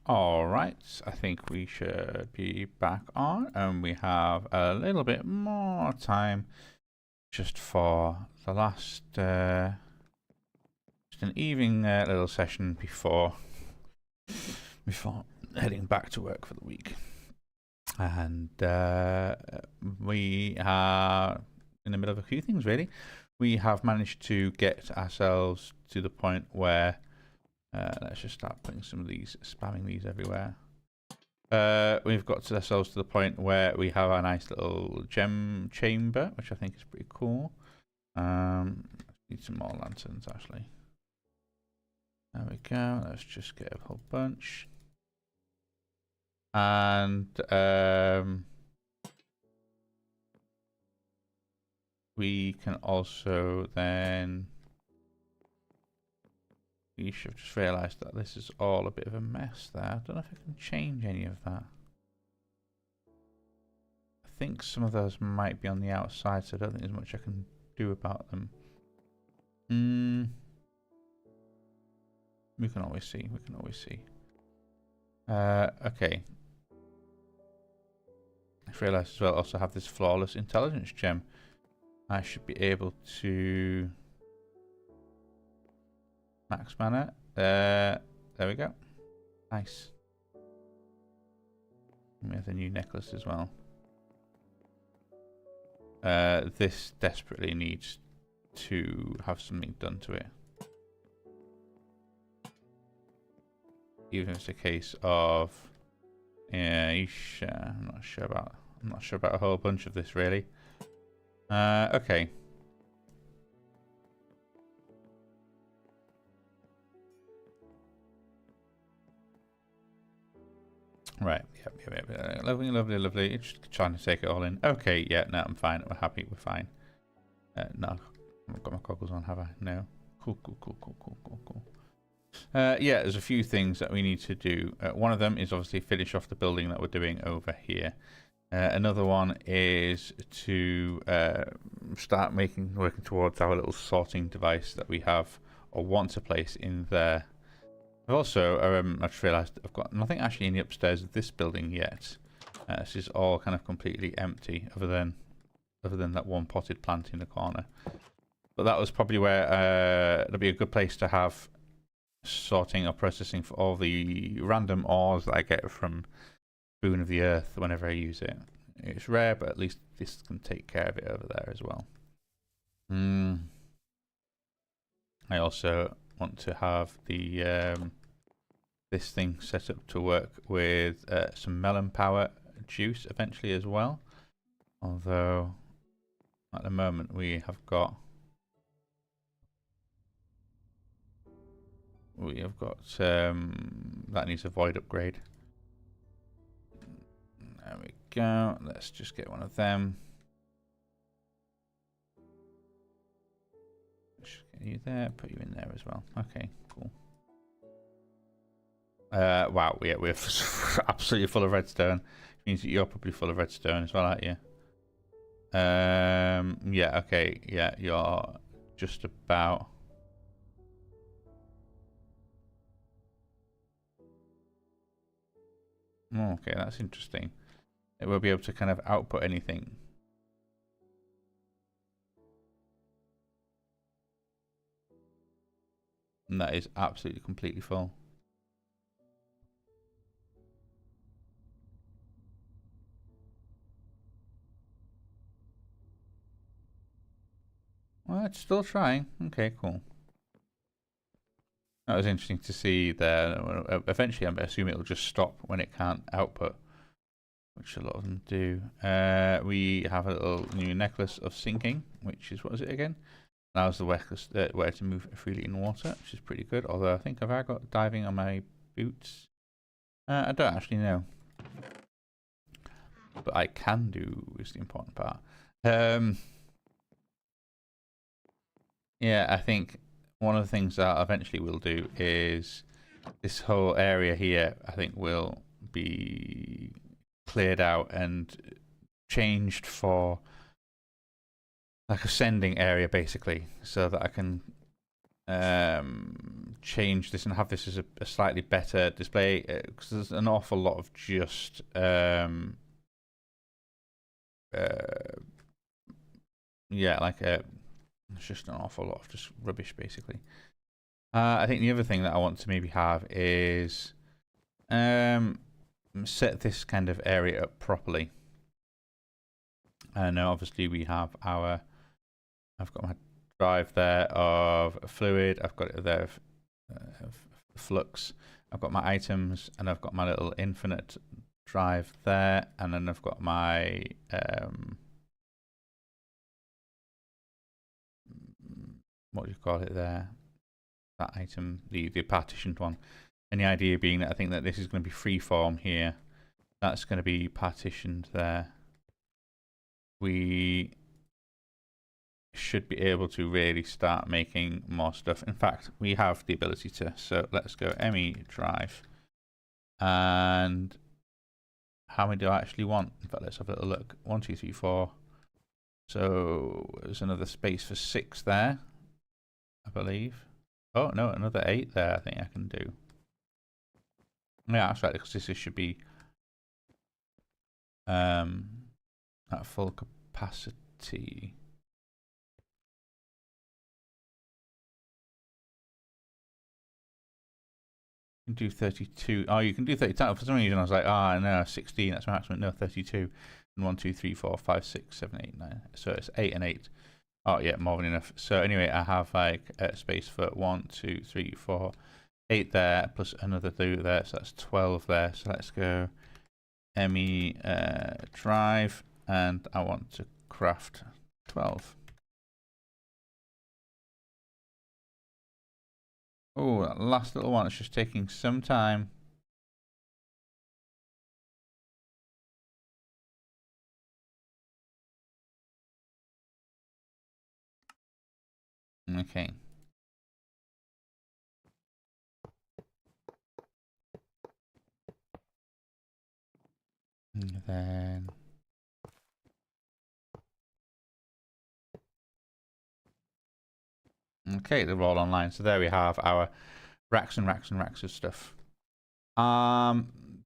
All right, I think we should be back on, and we have a little bit more time just for the last, just an evening little session before heading back to work for the week. And we are in the middle of a few things, really. We have managed to get ourselves to the point where let's just start putting some of these, spamming these everywhere. We've got ourselves to the point where we have a nice little gem chamber, which I think is pretty cool. Need some more lanterns, actually. There we go. Let's just get a whole bunch. And we can also then... You should have just realised that this is all a bit of a mess there. I don't know if I can change any of that. I think some of those might be on the outside, so I don't think there's much I can do about them. We can always see. We can always see. Okay. I've realised as well I also have this flawless intelligence gem. I should be able to... Max mana. There we go. Nice. We have the new necklace as well. This desperately needs to have something done to it. Even if it's a case of, yeah, I'm not sure about a whole bunch of this really. Okay. Right, yep. Lovely. Just trying to take it all in. Okay, yeah, no, I'm fine. We're happy, we're fine. No, I've got my goggles on, have I? No. Cool. Yeah, there's a few things that we need to do. One of them is obviously finish off the building that we're doing over here. Another one is to start working towards our little sorting device that we have or want to place in there. I've also, I just realised I've got nothing actually in the upstairs of this building yet. This is all kind of completely empty, other than that one potted plant in the corner. But that was probably where it'll be a good place to have sorting or processing for all the random ores that I get from Boon of the Earth whenever I use it. It's rare, but at least this can take care of it over there as well. I also want to have the this thing set up to work with some melon power juice eventually as well. Although at the moment we have got that needs a void upgrade. There we go. Let's just get one of them. Just get you there, put you in there as well. Okay, cool. Wow, yeah, we're absolutely full of redstone. Means that you're probably full of redstone as well, aren't you? Yeah, okay, yeah, you're just about. Oh, okay, that's interesting. It will be able to kind of output anything. And that is absolutely completely full. Well, it's still trying. Okay, cool. That was interesting to see there. Eventually, I assume it'll just stop when it can't output, which a lot of them do. We have a little new necklace of sinking, which is, what is it again? Allows the ware to move freely in water, which is pretty good. Although I think have I got diving on my boots? I don't actually know, but I can do is the important part. Yeah, I think one of the things that eventually we'll do is this whole area here, I think, will be cleared out and changed for like a sending area, basically, so that I can change this and have this as a slightly better display, because there's an awful lot of just yeah, like it's just an awful lot of just rubbish basically. I think the other thing that I want to maybe have is set this kind of area up properly. And obviously we have our, I've got my drive there of fluid, I've got it there of flux, I've got my items, and I've got my little infinite drive there, and then I've got my what do you call it there, that item, the partitioned one. And the idea being that I think that this is going to be freeform here, that's going to be partitioned there. We should be able to really start making more stuff. In fact, we have the ability to, so let's go ME drive. And how many do I actually want? In fact, let's have a little look. 1, 2, 3, 4. So there's another space for 6 there, I believe. Oh no, another 8 there I think I can do. Yeah, that's right, because this should be at full capacity. You can do 32. Oh, you can do 32. For some reason I was like, no, 16, that's maximum. No, 32. And 1, 2, 3, 4, 5, 6, 7, 8, 9. So it's 8 and 8. Oh yeah, more than enough. So anyway, I have like space for 1, 2, 3, 4, 8 there, plus another 2 there, so that's 12 there. So let's go ME drive, and I want to craft 12. Oh, that last little one is just taking some time. Okay. And then okay, they're all online. So there we have our racks and racks and racks of stuff.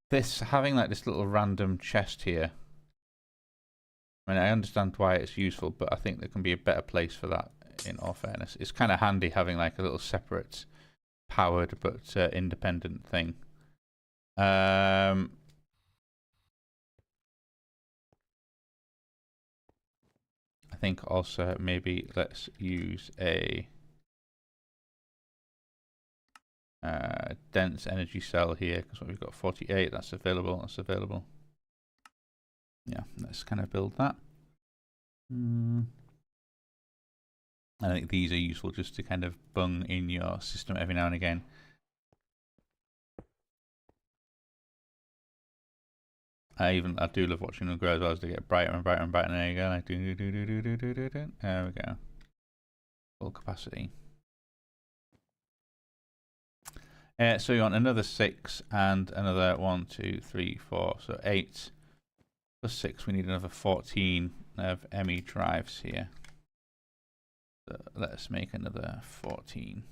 This having like this little random chest here. I mean, I understand why it's useful, but I think there can be a better place for that. In all fairness, it's kind of handy having like a little separate, powered but independent thing. I think also maybe let's use a dense energy cell here, because we've got 48. That's available. That's available. Yeah, let's kind of build that. I think these are useful just to kind of bung in your system every now and again. I do love watching them grow as well, as they get brighter and brighter and brighter. And there you go, like there we go, full capacity. So you want another 6 and another 1, 2, 3, 4, so 8 plus 6. We need another 14 of ME drives here. So let's make another 14.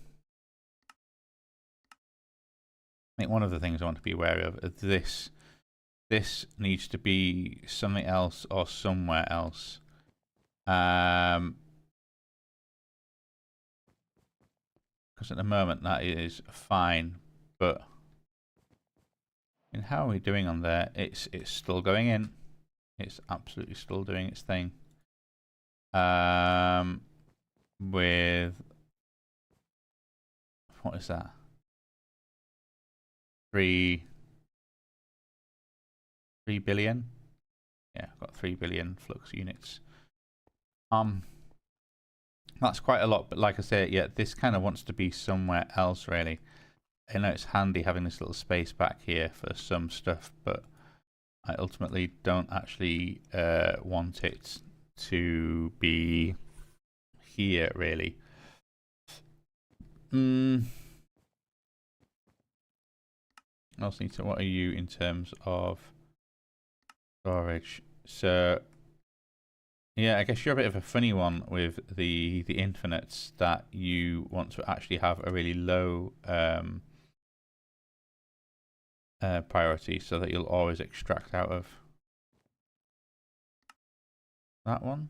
I think one of the things I want to be aware of is this needs to be something else or somewhere else. Because at the moment that is fine, but and how are we doing on there? It's still going in. It's absolutely still doing its thing. With what is that? 3 billion. Yeah, I've got 3 billion flux units. That's quite a lot, but like I say, yeah, this kind of wants to be somewhere else really. I know it's handy having this little space back here for some stuff, but I ultimately don't actually want it to be here really. I also need to, what are you in terms of storage? So Yeah, I guess you're a bit of a funny one with the infinites, that you want to actually have a really low priority, so that you'll always extract out of that one.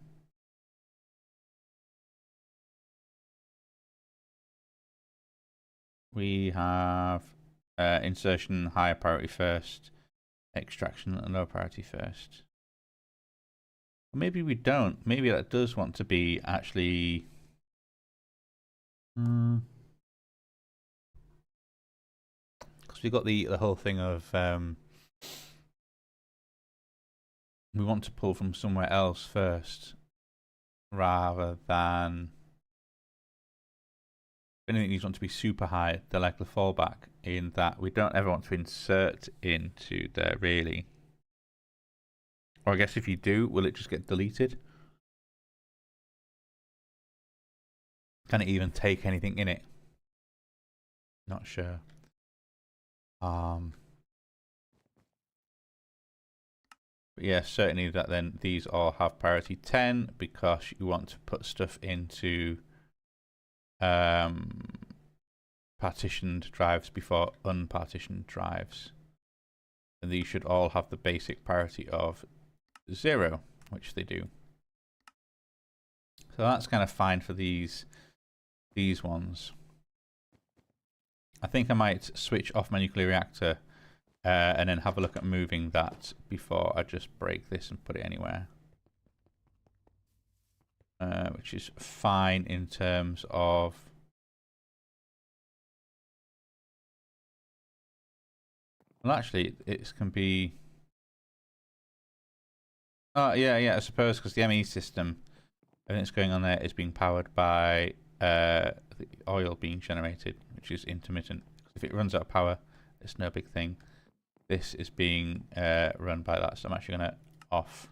We have insertion higher priority first, extraction and low priority first. Maybe we don't. Maybe that does want to be actually. Because we've got the whole thing of we want to pull from somewhere else first, rather than. If anything, these want to be super high, they're like the fallback, in that we don't ever want to insert into there really. Or I guess if you do, will it just get deleted? Can it even take anything in it? Not sure. But yeah, certainly that then these all have priority 10, because you want to put stuff into partitioned drives before unpartitioned drives. And these should all have the basic priority of 0, which they do. So that's kind of fine for these ones. I think I might switch off my nuclear reactor and then have a look at moving that before I just break this and put it anywhere. Which is fine in terms of... Well, actually, it can be... Oh, yeah, I suppose, because the ME system, everything that's going on there is being powered by the oil being generated, which is intermittent. If it runs out of power, it's no big thing. This is being run by that, so I'm actually going to off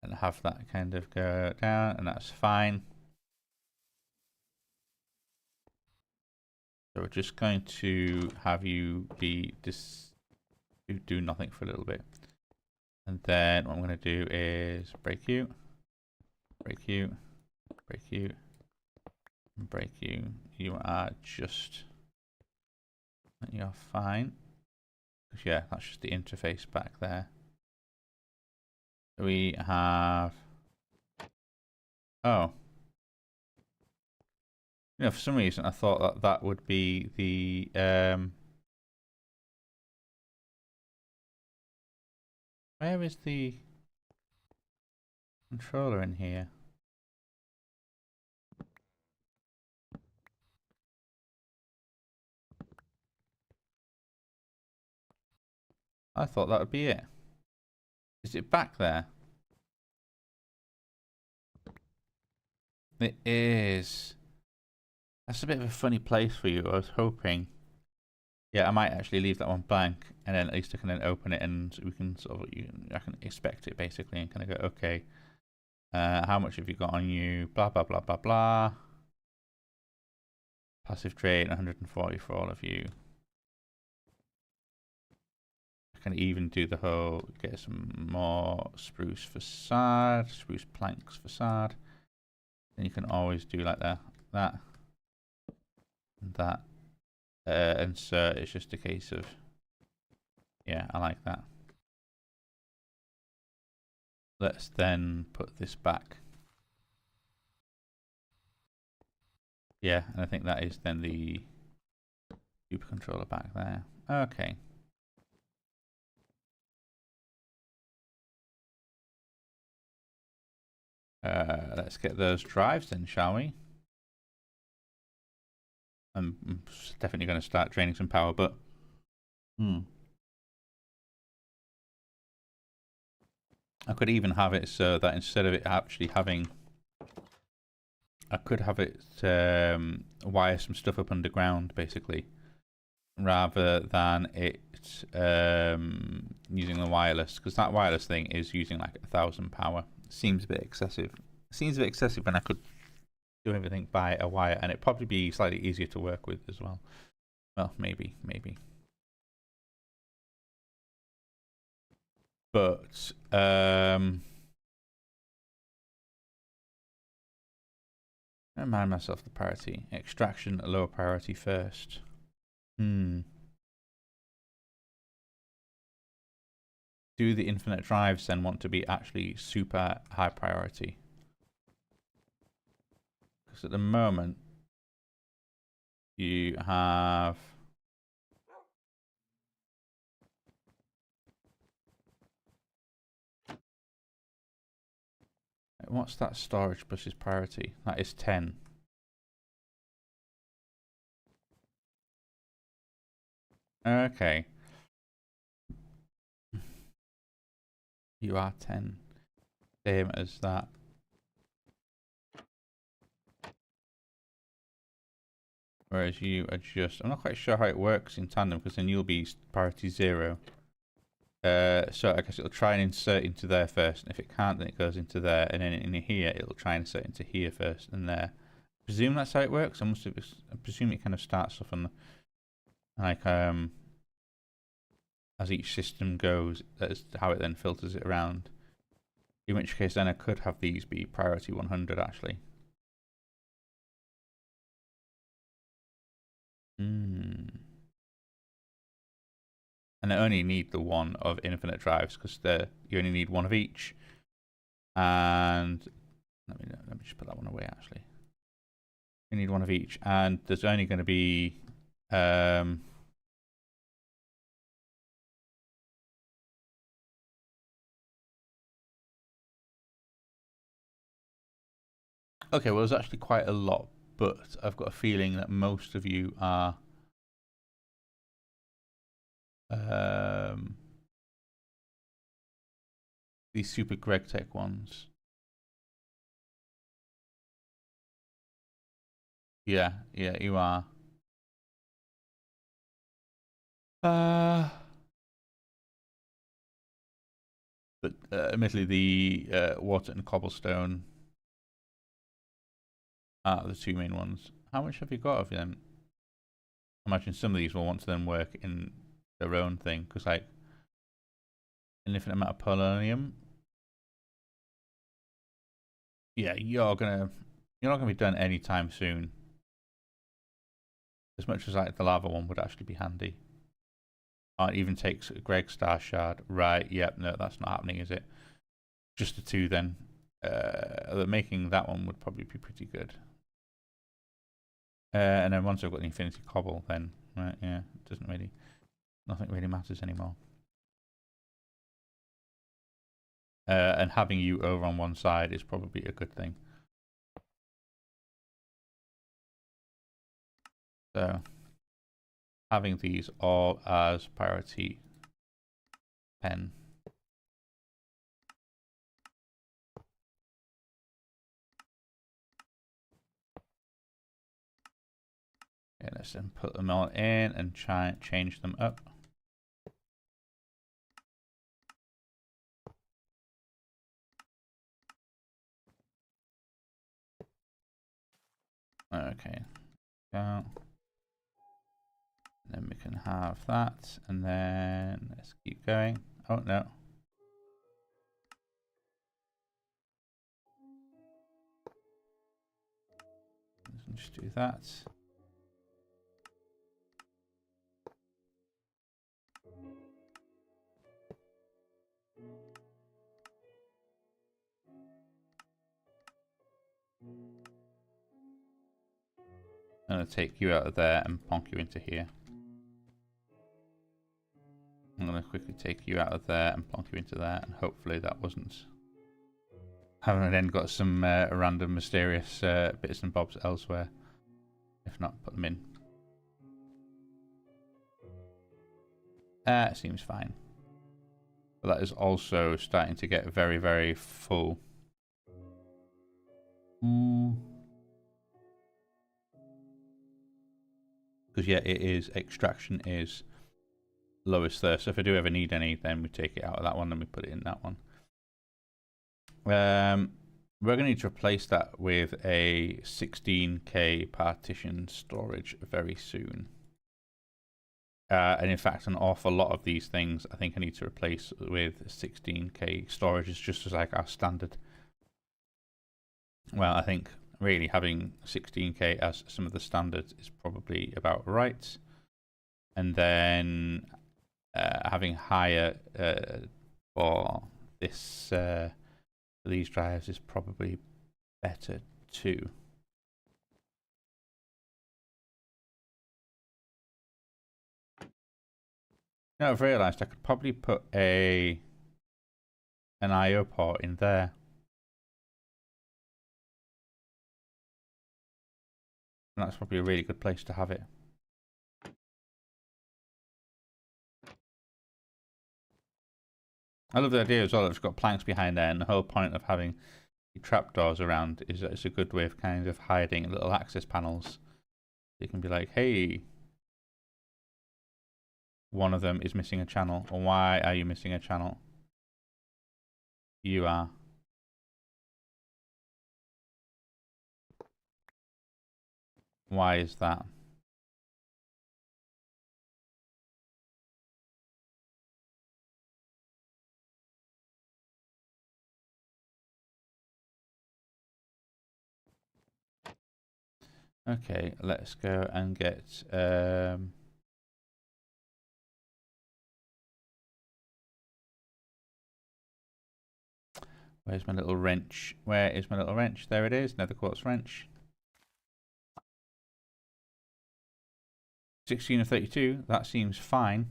and have that kind of go down, and that's fine. So we're just going to have you be do nothing for a little bit, and then what I'm going to do is break you, break you, break you, break you. You are just, you're fine. Yeah, that's just the interface back there. We have, oh, you know, for some reason I thought that that would be the where is the controller in here? I thought that would be it. Is it back there? It is. That's a bit of a funny place for you. I was hoping. Yeah, I might actually leave that one blank, and then at least I can then open it, and we can sort of, I can expect it basically, and kind of go, okay, how much have you got on you? Blah blah blah blah blah. Passive trade 140 for all of you. I can even do the whole, get some more spruce facade, spruce planks facade. Then you can always do like that, and that. And so it's just a case of, yeah, I like that. Let's then put this back. Yeah, and I think that is then the super controller back there. Okay. Let's get those drives then, shall we? I'm definitely going to start draining some power, but I could even have it so that instead of it actually having, I could have it wire some stuff up underground, basically, rather than it using the wireless, because that wireless thing is using like 1,000 power. Seems a bit excessive. Seems a bit excessive when I could do everything by a wire, and it'd probably be slightly easier to work with as well. Well, maybe. But Remind myself the priority. Extraction, lower priority first. Do the infinite drives then want to be actually super high priority? Because at the moment, you have... What's that storage versus priority? That is 10. Okay. You are 10. Same as that. Whereas you are just... I'm not quite sure how it works in tandem, because then you'll be priority 0. So I guess it'll try and insert into there first, and if it can't, then it goes into there, and then in here it'll try and insert into here first, and there. I presume that's how it works. I presume it kind of starts off on like as each system goes. That's how it then filters it around. In which case, then I could have these be priority 100 actually. And I only need the one of infinite drives because you only need one of each. And let me just put that one away actually. You need one of each, and there's only going to be okay, well there's actually quite a lot, but I've got a feeling that most of you are these super Greg Tech ones. Yeah, you are. But admittedly, the water and cobblestone are the two main ones. How much have you got of them? I imagine some of these will want to then work in their own thing, because like an infinite amount of polonium. Yeah, you're not gonna be done anytime soon. As much as like the lava one would actually be handy. Oh, it even takes Greg's Star Shard. Right, yep, no, that's not happening, is it? Just the two then. Making that one would probably be pretty good. And then once I've got the Infinity Cobble, then, right, yeah, it doesn't really, nothing really matters anymore. And having you over on one side is probably a good thing. So, having these all as priority 10. Okay, let's then put them all in and try and change them up. Okay, go. Then we can have that, and then let's keep going. Oh no. Let's just do that. I'm going to take you out of there and plonk you into here. I'm going to quickly take you out of there and plonk you into there, and hopefully that wasn't... Haven't then got some random mysterious bits and bobs elsewhere. If not, put them in. It seems fine. But that is also starting to get very, very full. Because yeah, it is, extraction is lowest there. So if I do ever need any, then we take it out of that one and we put it in that one. We're going to need to replace that with a 16K partition storage very soon. And in fact, an awful lot of these things I think I need to replace with 16K storage, is just as like our standard. Well, I think really having 16k as some of the standards is probably about right. And then having higher for this these drives is probably better too. Now I've realised I could probably put an IO port in there. And that's probably a really good place to have it. I love the idea as well. It's got planks behind there, and the whole point of having trapdoors around is that it's a good way of kind of hiding little access panels. You can be like, hey, one of them is missing a channel. Or why are you missing a channel? You are. Why is that? Okay, let's go and get where's my little wrench? Where is my little wrench? There it is, nether quartz wrench. 16 of 32, that seems fine.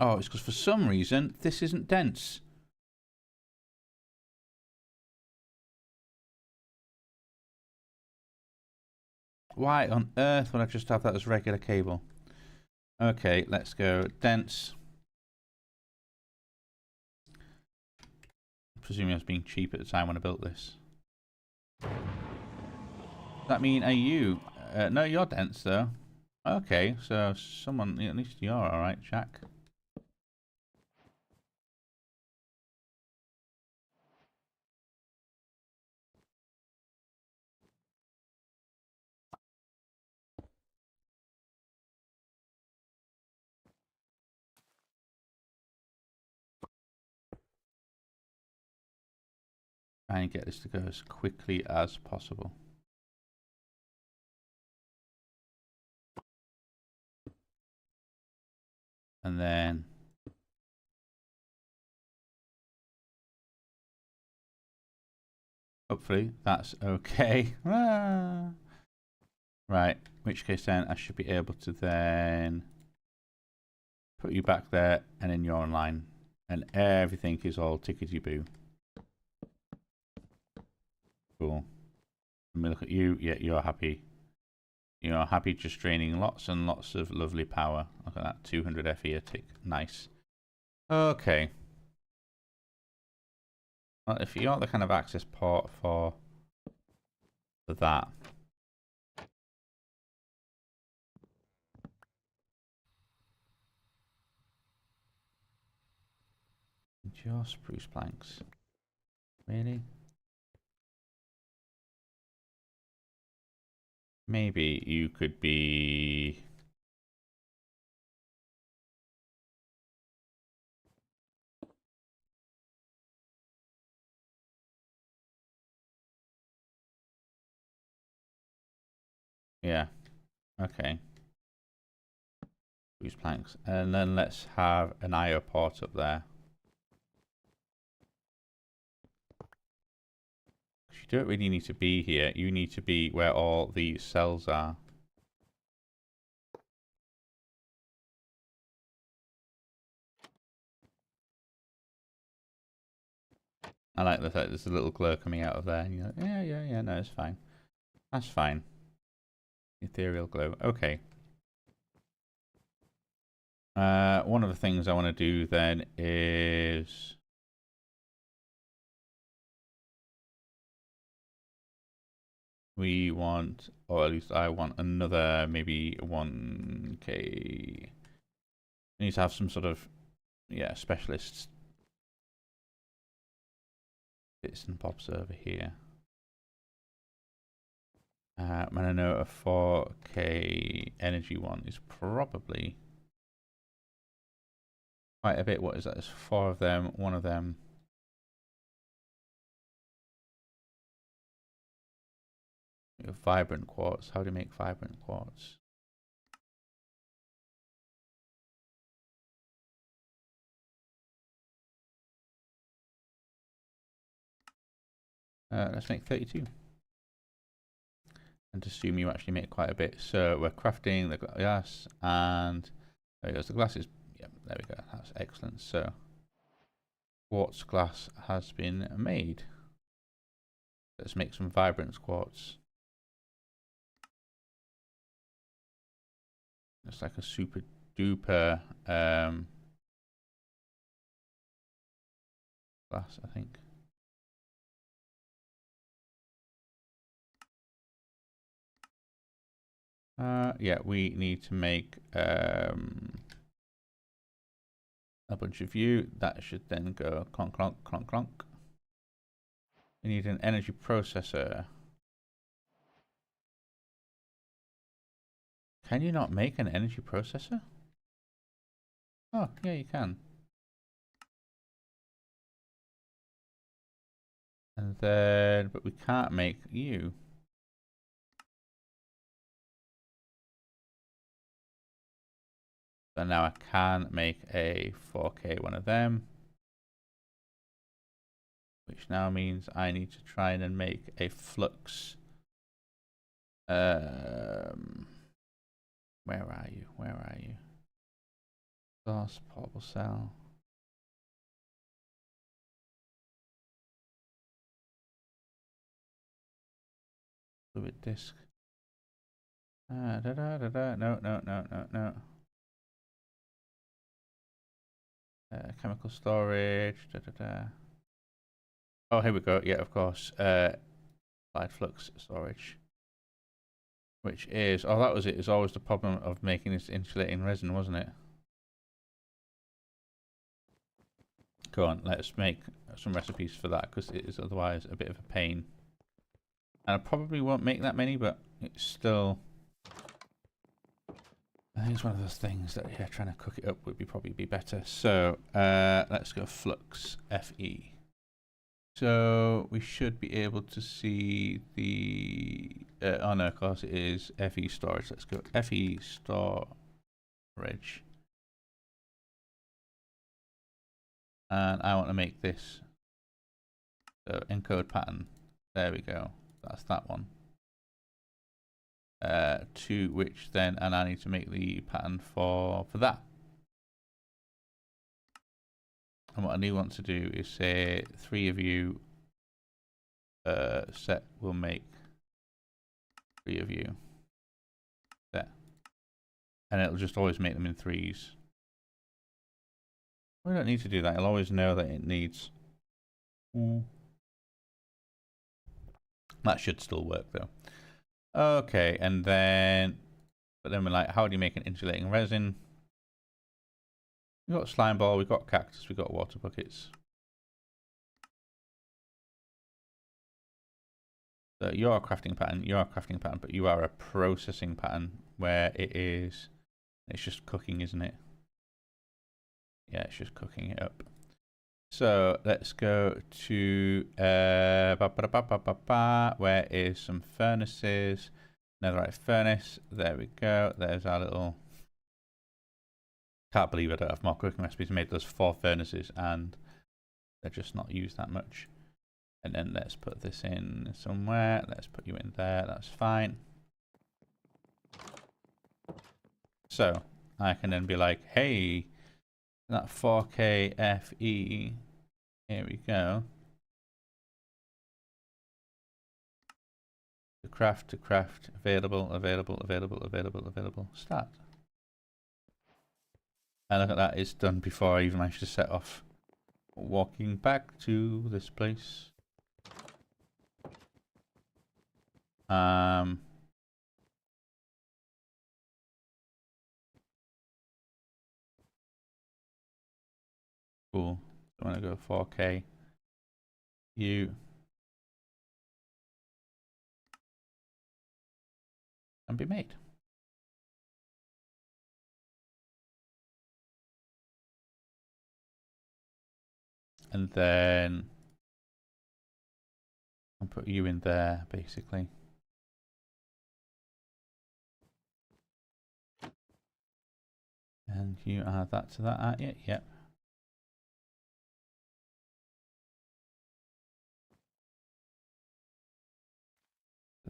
Oh, it's because for some reason this isn't dense. Why on earth would I just have that as regular cable? Okay, let's go dense. Presuming I was being cheap at the time when I built this. Does that mean are you? No, you're dense though. Okay, so someone, at least you're alright, Jack. Try and get this to go as quickly as possible. And then hopefully that's okay. Ah. Right, in which case then I should be able to then put you back there and then you're online. And everything is all tickety-boo. Cool. Let me look at you. Yeah, you're happy. You're happy just draining lots and lots of lovely power. Look at that, 200 FE a tick. Nice. Okay. Well, if you're the kind of access port for that. Your spruce planks. Really? Maybe you could be... Yeah. Okay. Spruce planks. And then let's have an IO port up there. You don't really need to be here. You need to be where all these cells are. I like the fact there's a little glow coming out of there. And you're like, yeah, no, it's fine. That's fine. Ethereal glow. Okay. One of the things I want to do then is... we want, or at least I want another maybe 1k. I need to have some sort of, yeah, specialists bits and bobs over here. And I know a 4k energy one is probably quite a bit. What is that? There's 4 of them, 1 of them. We have vibrant quartz. How do you make vibrant quartz? Let's make 32. And assume you actually make quite a bit. So we're crafting the glass, and there goes the glasses. Yep, there we go. That's excellent. So quartz glass has been made. Let's make some vibrant quartz. It's like a super duper glass, I think. Yeah, we need to make a bunch of you. That should then go clonk, clonk, clonk, clonk. We need an energy processor. Can you not make an energy processor? Oh, yeah, you can. And then, but we can't make you. So now I can make a 4K one of them. Which now means I need to try and then make a flux. Where are you? Where are you? Source, portable cell. Fluid disk. No, no, no, no, no. Chemical storage. Oh, here we go. Yeah, of course. Applied flux storage. Which is, oh, that was it. It's always the problem of making this insulating resin, wasn't it? Go on, let's make some recipes for that, because it is otherwise a bit of a pain. And I probably won't make that many, but it's still... I think it's one of those things that, yeah, trying to cook it up would probably be better. So, let's go flux, FE. So, we should be able to see the... oh no, of course it is FE storage. Let's go FE storage. And I want to make this. So, encode pattern. There we go. That's that one. To which then, and I need to make the pattern for that. And what I do want to do is say 3 of you set will make 3 of you set, and it'll just always make them in 3s. We don't need to do that. It'll always know that it needs. That should still work though. Okay, and then, but then we're like, how do you make an insulating resin? We've got slime ball, we've got cactus, we've got water buckets. So you're a crafting pattern, but you are a processing pattern where it's just cooking, isn't it? Yeah, it's just cooking it up. So let's go to where is some furnaces? Netherite furnace. There we go. There's our little. Can't believe I don't have more cooking recipes. I made those 4 furnaces and they're just not used that much. And then let's put this in somewhere. Let's put you in there. That's fine. So I can then be like, hey, that 4K FE. Here we go. To craft, available, start. And look at that, it's done before I even managed to set off. Walking back to this place. Cool. So I'm gonna go 4K. You. And be made. and then I'll put you in there, basically. And you add that to that, aren't you? Yep.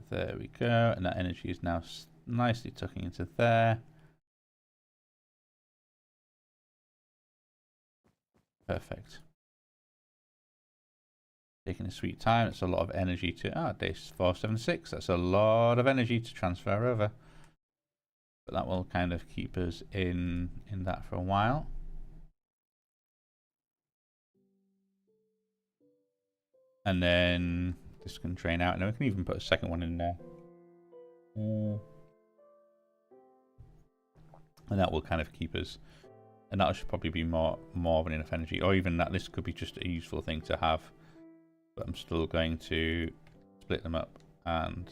There we go, and that energy is now nicely tucking into there. Perfect. Taking a sweet time. It's a lot of energy to day 476. That's a lot of energy to transfer over. But that will kind of keep us in that for a while. And then this can drain out, and then we can even put a second one in there. And that will kind of keep us, and that should probably be more than enough energy, or even that this could be just a useful thing to have. But I'm still going to split them up and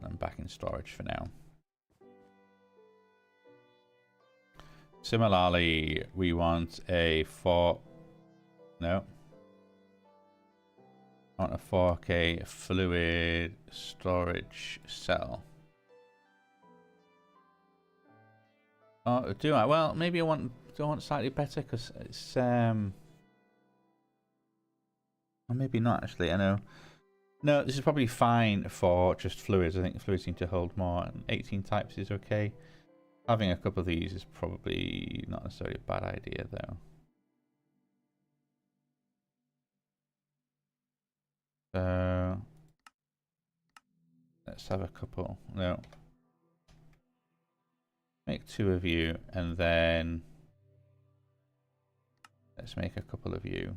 I'm back in storage for now. Similarly, we want a I want a 4K fluid storage cell. Oh, do I? Well, maybe do I want slightly better because it's or maybe not actually. I know. No, this is probably fine for just fluids. I think fluids seem to hold more. 18 types is okay. Having a couple of these is probably not necessarily a bad idea, though. So let's have a couple. No. Make 2 of you, and then let's make a couple of you.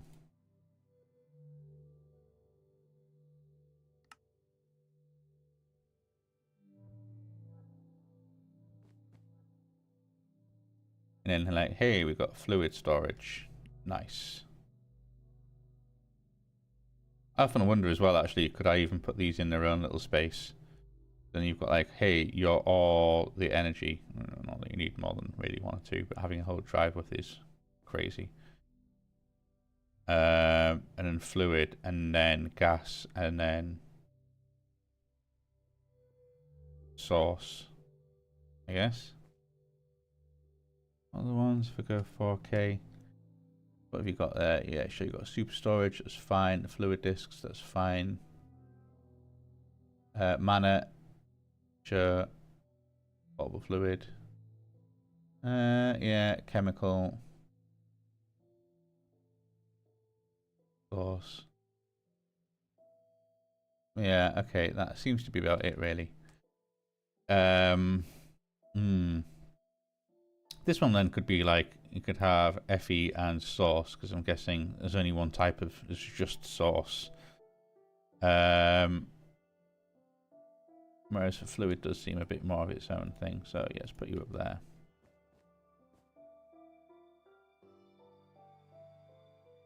And then like, hey, we've got fluid storage. Nice. I often wonder as well, actually, could I even put these in their own little space? Then you've got like, hey, you're all the energy. Not that you need more than really 1 or 2, but having a whole drive with is crazy. And then fluid, and then gas, and then source, I guess. Other ones, if we go 4K. What have you got there? Yeah, sure, you've got super storage, that's fine. The fluid disks, that's fine. Mana, sure. Potable fluid. Yeah, chemical. Source. Yeah, okay, that seems to be about it, really. This one then could be like, you could have FE and source, because I'm guessing there's only one type of, it's just source. Whereas for fluid does seem a bit more of its own thing, so yeah, let's put you up there.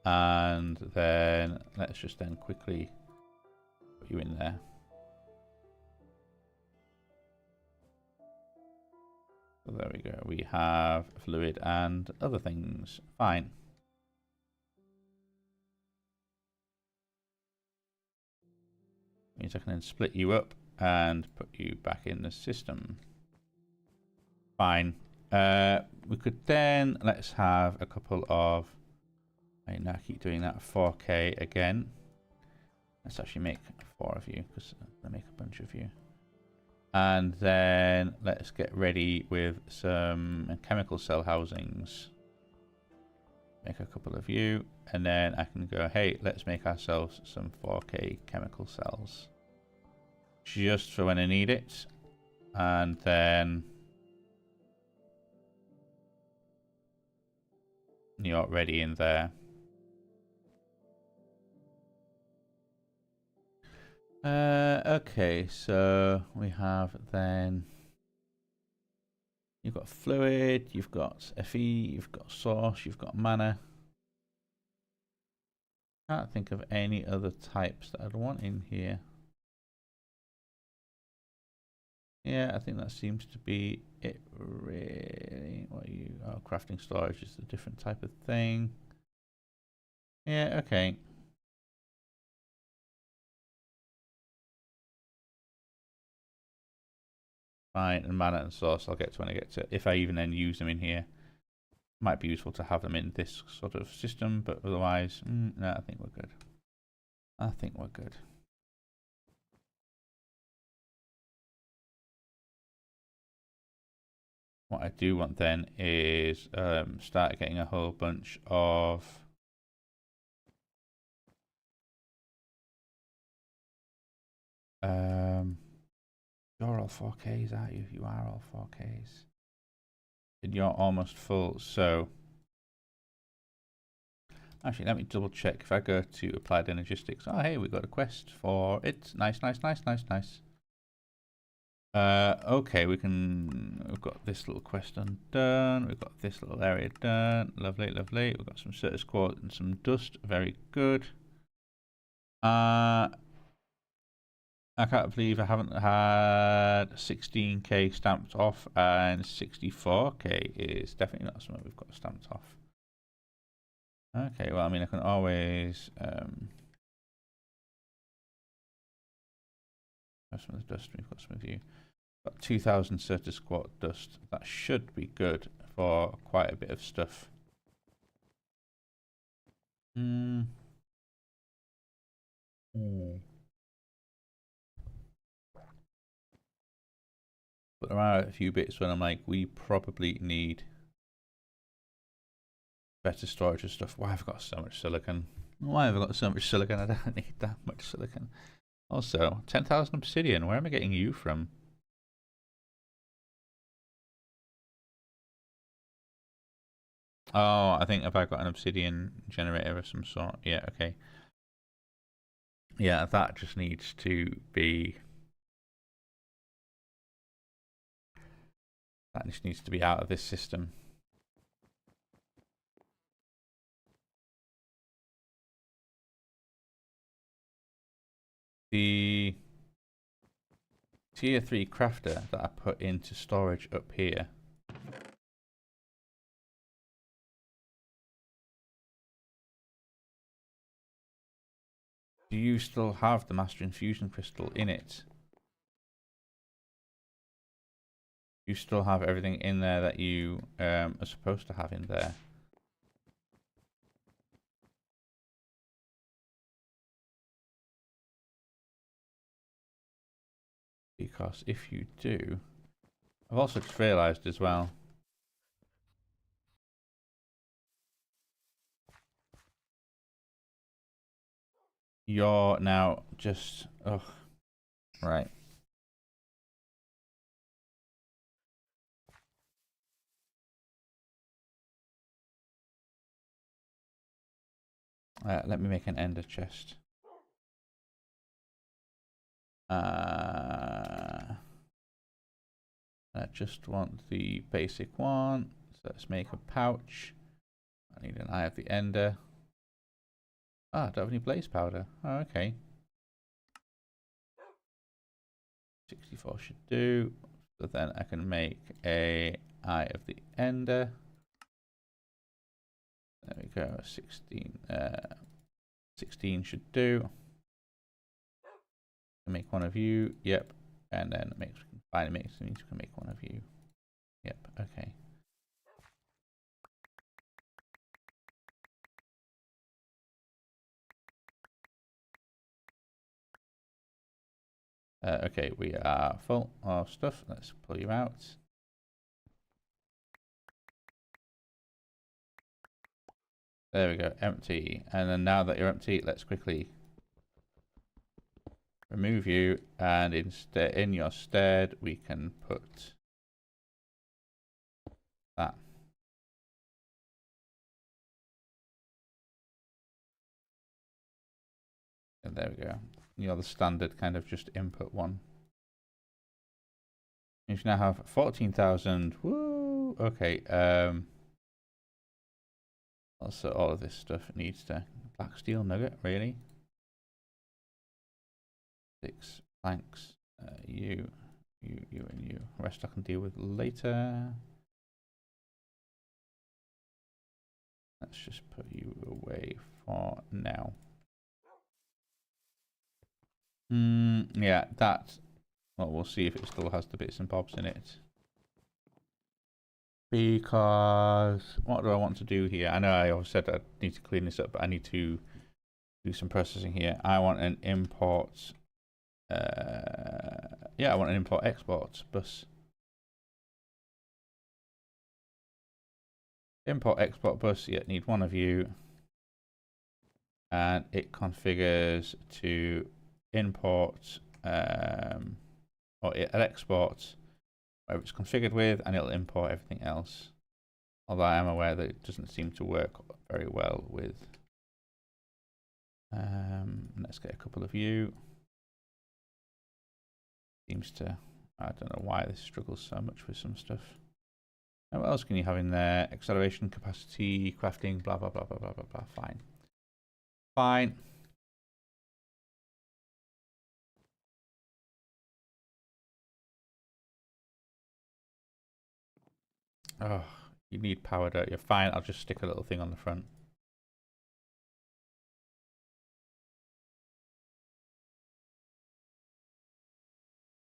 And then let's just then quickly put you in there. So there we go. We have fluid and other things. Fine. Means I can then split you up and put you back in the system. Fine. We could then, let's have a couple of, I now keep doing that 4K again. Let's actually make 4 of you, because I make a bunch of you. And then let's get ready with some chemical cell housings. Make a couple of you, and then I can go, hey, let's make ourselves some 4K chemical cells. Just for when I need it. And then you're ready in there. Okay, so we have then, you've got fluid, you've got FE, you've got source, you've got mana. Can't think of any other types that I'd want in here. Yeah, I think that seems to be it, really. What are you? Oh, crafting storage is a different type of thing. Yeah, okay. Fine, and mana and source I'll get to when I get to, if I even then use them in here. Might be useful to have them in this sort of system, but otherwise, no, I think we're good. I think we're good. What I do want then is start getting a whole bunch of you're all 4Ks, aren't you? You are all 4Ks. And you're almost full, so actually let me double check. If I go to applied energistics, oh hey, we got a quest for it. Nice, nice, nice, nice, nice. Okay, we've got this little quest undone. We've got this little area done. Lovely, lovely. We've got some Certus quartz and some dust. Very good. I can't believe I haven't had 16k stamped off, and 64k is definitely not something we've got stamped off. Okay, well, I mean, I can always have some of the dust. We've got some of you. Got 2,000 Certus quartz dust. That should be good for quite a bit of stuff. But there are a few bits when I'm like, we probably need better storage of stuff. Why have I got so much silicon? Why have I got so much silicon? I don't need that much silicon. Also, 10,000 obsidian. Where am I getting you from? Oh, I think if I got an obsidian generator of some sort. Yeah, okay. Yeah, that just needs to be... That just needs to be out of this system. The tier 3 crafter that I put into storage up here. Do you still have the Master Infusion Crystal in it? You still have everything in there that you are supposed to have in there. Because if you do, I've also just realised as well. You're now just, oh, right. Let me make an ender chest. I just want the basic one. So let's make a pouch. I need an eye of the ender. Ah, I don't have any blaze powder. Oh, okay. 64 should do. So then I can make a eye of the ender. There we go. 16. 16 should do. Make one of you. Yep. And then finally makes means we can make one of you. Yep. Okay. Okay, we are full of stuff. Let's pull you out. There we go, empty. And then now that you're empty, let's quickly remove you. And instead, in your stead, we can put that. And there we go. You're the standard kind of just input one. You now have 14,000. Woo! Okay. Also, all of this stuff needs to... Black steel nugget, really? 6 planks. You, and you. The rest I can deal with later. Let's just put you away for now. Yeah, that. Well, we'll see if it still has the bits and bobs in it. Because what do I want to do here? I know I said I need to clean this up, but I need to do some processing here. I want an import. Yeah, I want an import export bus. Import export bus. Yeah, need one of you. And it configures to import or it exports whatever it's configured with, and it'll import everything else. Although I am aware that it doesn't seem to work very well with. Let's get a couple of you. Seems to, I don't know why this struggles so much with some stuff. Now, what else can you have in there? Acceleration, capacity, crafting, blah, blah, blah, blah, blah, blah, blah. Fine. Fine. Oh, you need power, don't you? Fine, I'll just stick a little thing on the front.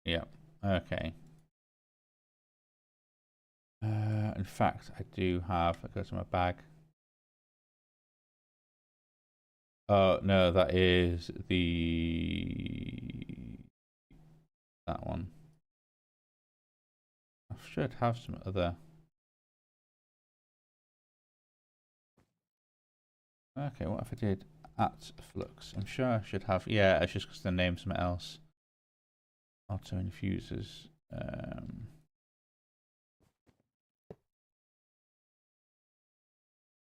Yeah, okay. In fact, I do have, it goes in my bag. Oh, no, that is that one. I should have some other. Okay, what if I did at flux? I'm sure I should have, yeah, it's just because the name's something else. Auto infusers.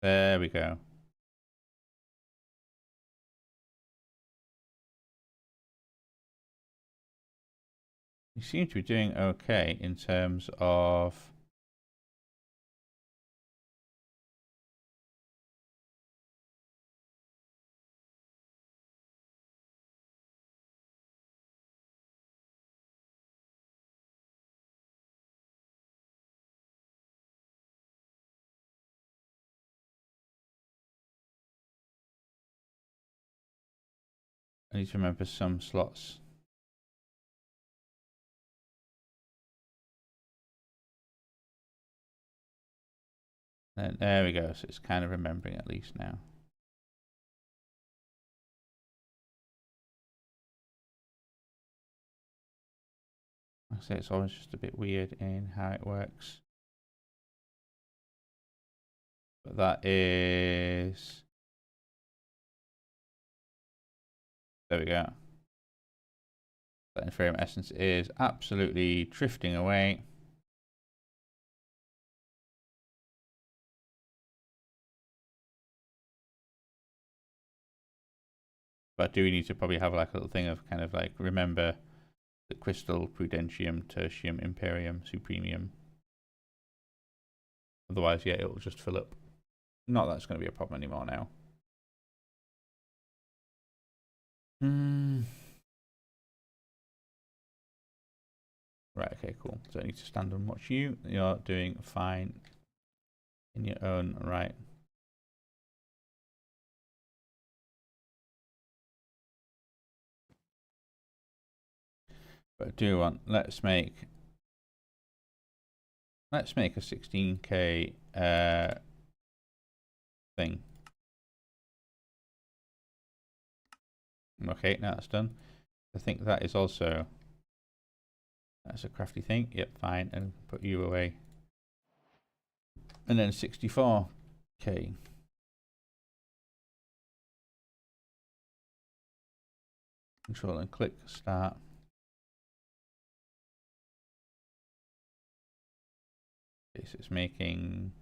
There we go. You seem to be doing okay in terms of I need to remember some slots. And there we go, so it's kind of remembering at least now. Like I say, it's always just a bit weird in how it works. But that is... There we go. That frame essence is absolutely drifting away. But do we need to probably have like a little thing of kind of like remember the crystal, prudentium, tertium, imperium, supremium. Otherwise, yeah, it'll just fill up. Not that it's going to be a problem anymore now. Right, okay, cool. So I need to stand and watch you. You're doing fine in your own right. But I do want, let's make a 16k thing. Okay, now that's done. I think that is also, that's a crafty thing. Yep, fine, and put you away. And then 64k. Control and click start. Okay, so it's making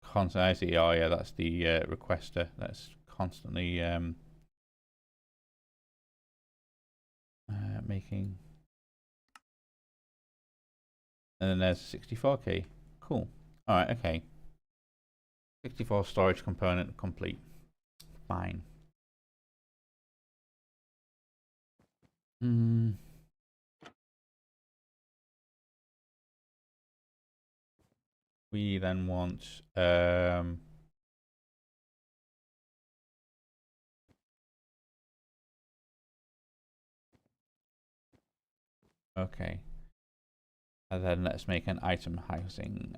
constant. I see. Oh yeah, that's the requester. That's constantly making. And then there's 64k. Cool. All right. Okay. 64 storage component complete. Fine. we then want okay. And then let's make an item housing.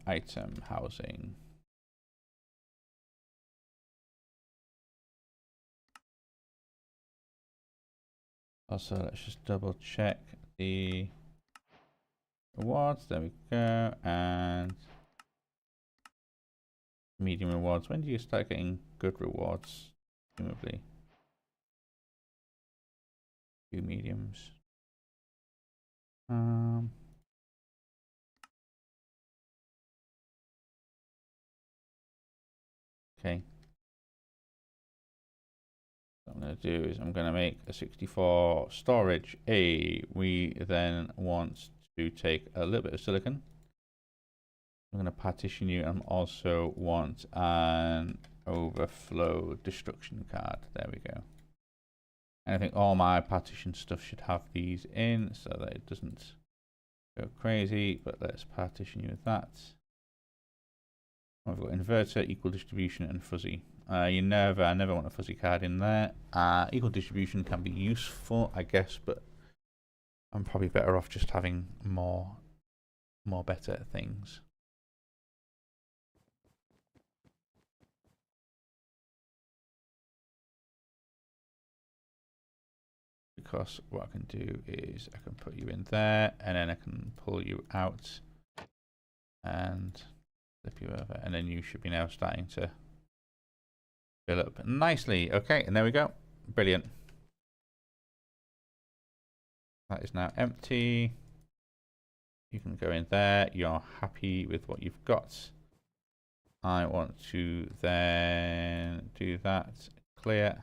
Also, let's just double check the rewards. There we go. And medium rewards. When do you start getting good rewards? Presumably. 2 mediums. Okay. What I'm going to do is I'm going to make a 64 storage. We then want to take a little bit of silicon. I'm going to partition you and also want an overflow destruction card. There we go. And I think all my partition stuff should have these in so that it doesn't go crazy, but let's partition you with that. I've got inverter, equal distribution, and fuzzy. I never want a fuzzy card in there. Equal distribution can be useful, I guess, but I'm probably better off just having more better things. Because what I can do is I can put you in there, and then I can pull you out and flip you over, and then you should be now starting to fill up nicely. Okay, and there we go. Brilliant. That is now empty. You can go in there. You're happy with what you've got. I want to then do that. Clear.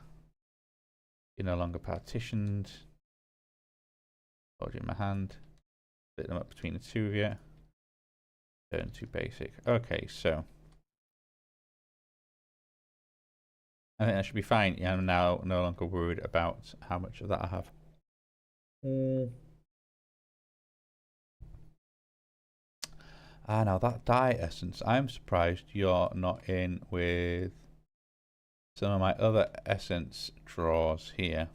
You're no longer partitioned. Hold you in my hand. Split them up between the two of you. Turn to basic. Okay, so I think that should be fine. Yeah, I'm now no longer worried about how much of that I have. Now that dye essence, I'm surprised you're not in with some of my other essence drawers here.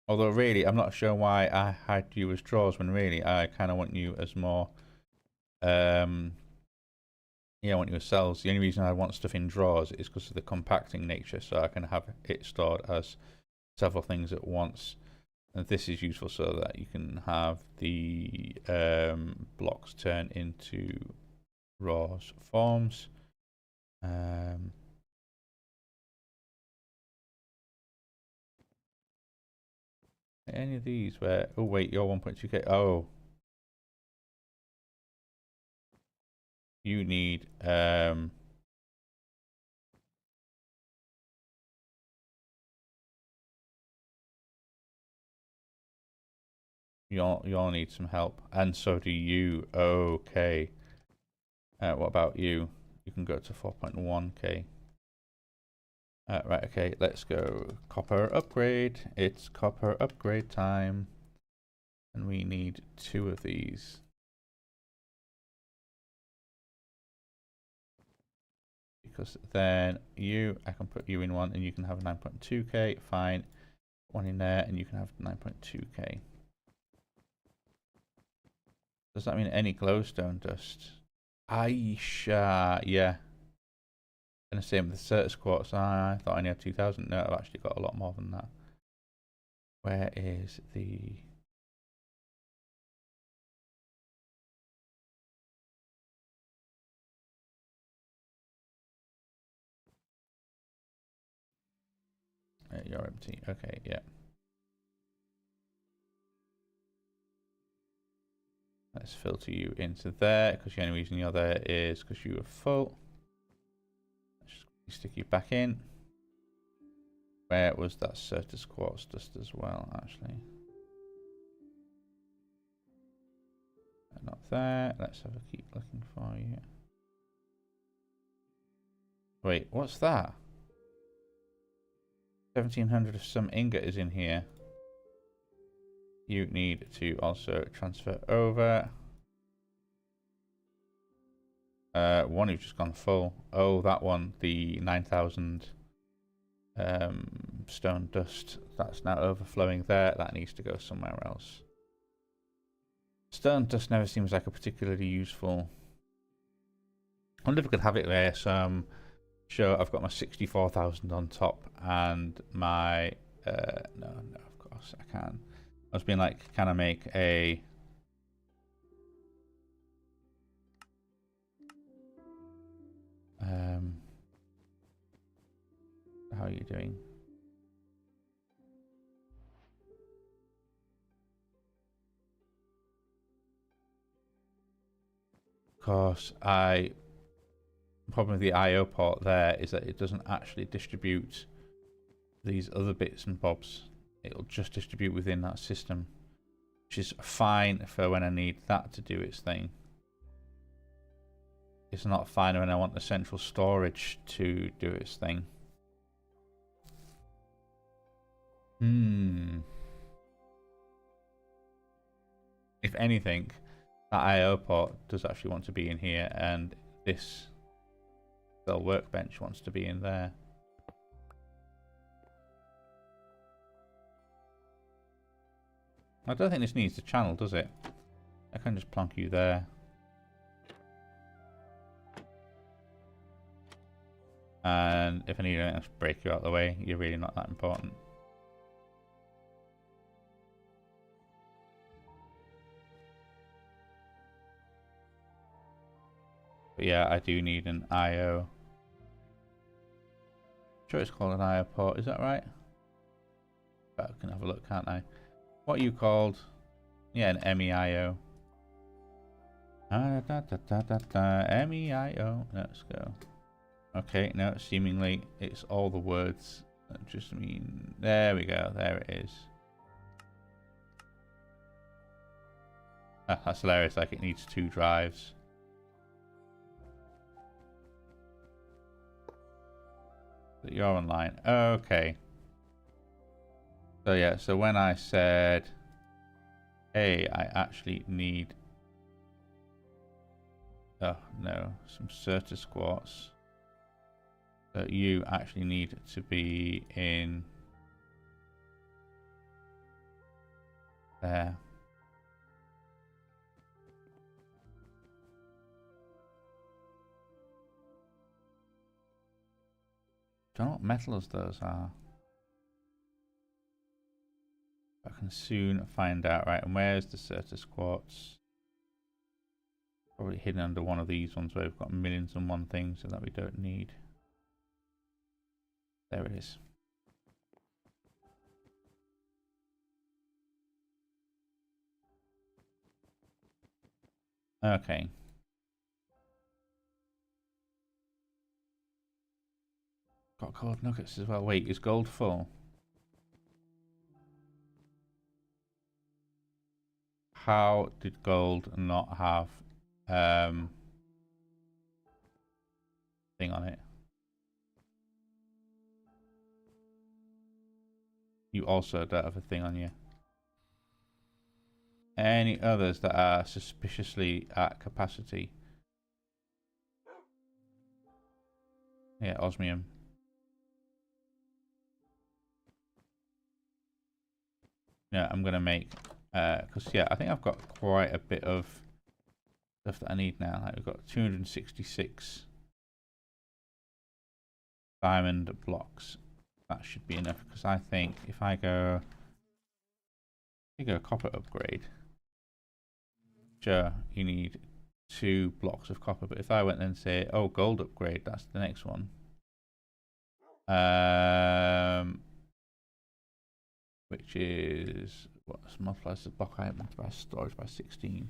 Although really, I'm not sure why I had you as drawers when really I kind of want you as more, yeah, I want you as cells. The only reason I want stuff in drawers is because of the compacting nature, so I can have it stored as several things at once. And this is useful so that you can have the blocks turn into raw forms. Any of these where, oh wait, you're 1.2k. Oh, you need you'll need some help, and so do you. Okay. What about you? You can go to 4.1k. Right, okay, let's go copper upgrade. It's copper upgrade time. And we need 2 of these. Because then I can put you in one and you can have 9.2k, fine. One in there and you can have 9.2k. Does that mean any glowstone dust? Aisha, yeah. And the same with the Certus quartz. I thought I only had 2,000. No, I've actually got a lot more than that. Where is the... you're empty. Okay, yeah. Let's filter you into there, because the only reason you're there is because you were full. Let's just stick you back in. Where was that Certus quartz dust as well, actually? Not there. Let's have a keep looking for you. Wait, what's that? 1700 of some ingot is in here. You need to also transfer over. One who's just gone full. Oh, that one, the 9,000 stone dust. That's now overflowing there. That needs to go somewhere else. Stone dust never seems like a particularly useful. I wonder if I could have it there. So sure, I've got my 64,000 on top and my no, of course I can. I was being like, can I make a how are you doing? Of course, problem with the IO port there is that it doesn't actually distribute these other bits and bobs. It'll just distribute within that system, which is fine for when I need that to do its thing. It's not fine when I want the central storage to do its thing. If anything, that IO port does actually want to be in here, and this cell workbench wants to be in there. I don't think this needs a channel, does it? I can just plonk you there. And if I need anything, I'll just break you out of the way. You're really not that important. But yeah, I do need an IO. Sure, it's called an IO port. Is that right? But I can have a look, can't I? What are you called? Yeah, an MEIO. MEIO. Let's go. Okay, no, seemingly it's all the words that just mean. There we go. There it is. That's hilarious. Like it needs 2 drives. But you're online. Okay. So yeah, so when I said, hey, I actually need, oh no, some Certus quartz. So you actually need to be in there. Don't know what metals those are. I can soon find out. Right, and where's the Certus quartz? Probably hidden under one of these ones where we've got millions and one things that we don't need. There it is. Okay. Got gold nuggets as well. Wait, is gold full? How did gold not have thing on it? You also don't have a thing on you. Any others that are suspiciously at capacity? Yeah, osmium. Yeah, I'm gonna make because yeah, I think I've got quite a bit of stuff that I need now. Like we've got 266 diamond blocks. That should be enough because I think if I go copper upgrade, sure, you need 2 blocks of copper. But if I went and say, oh, gold upgrade, that's the next one. Which is what multiplies the block height multiplies storage by 16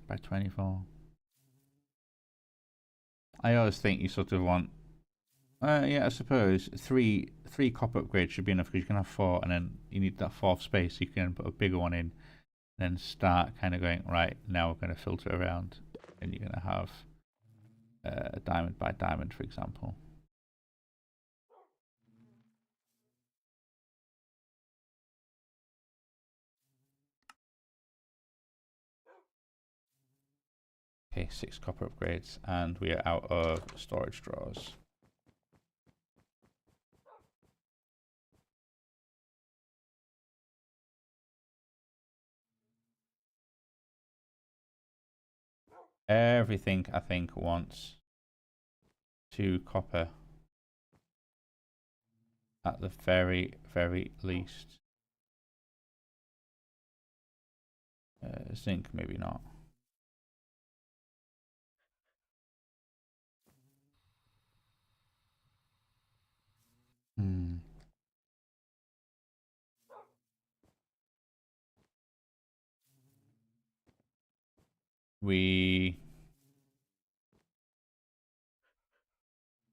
by 24. I always think you sort of want, yeah, I suppose three copper upgrades should be enough because you can have 4, and then you need that 4th space. So you can put a bigger one in, then start kind of going right. Now we're going to filter around, and you're going to have diamond by diamond, for example. Okay, 6 copper upgrades, and we are out of storage drawers. Everything, I think, wants 2 copper at the very, very least. Zinc, maybe not.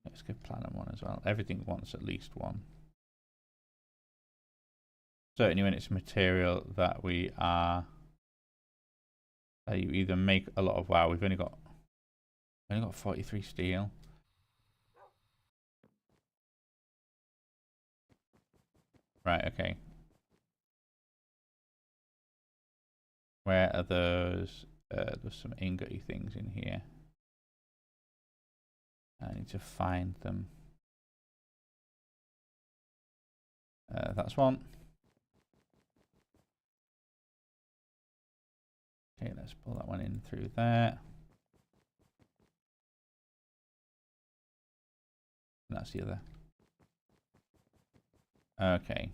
Let's give platinum 1 as well. Everything wants at least 1. Certainly when it's material that we are... you either make a lot of... Wow, we've only got 43 steel. Right, okay. Where are those? There's some ingotty things in here. I need to find them. That's one. Okay, let's pull that one in through there. And that's the other. Okay.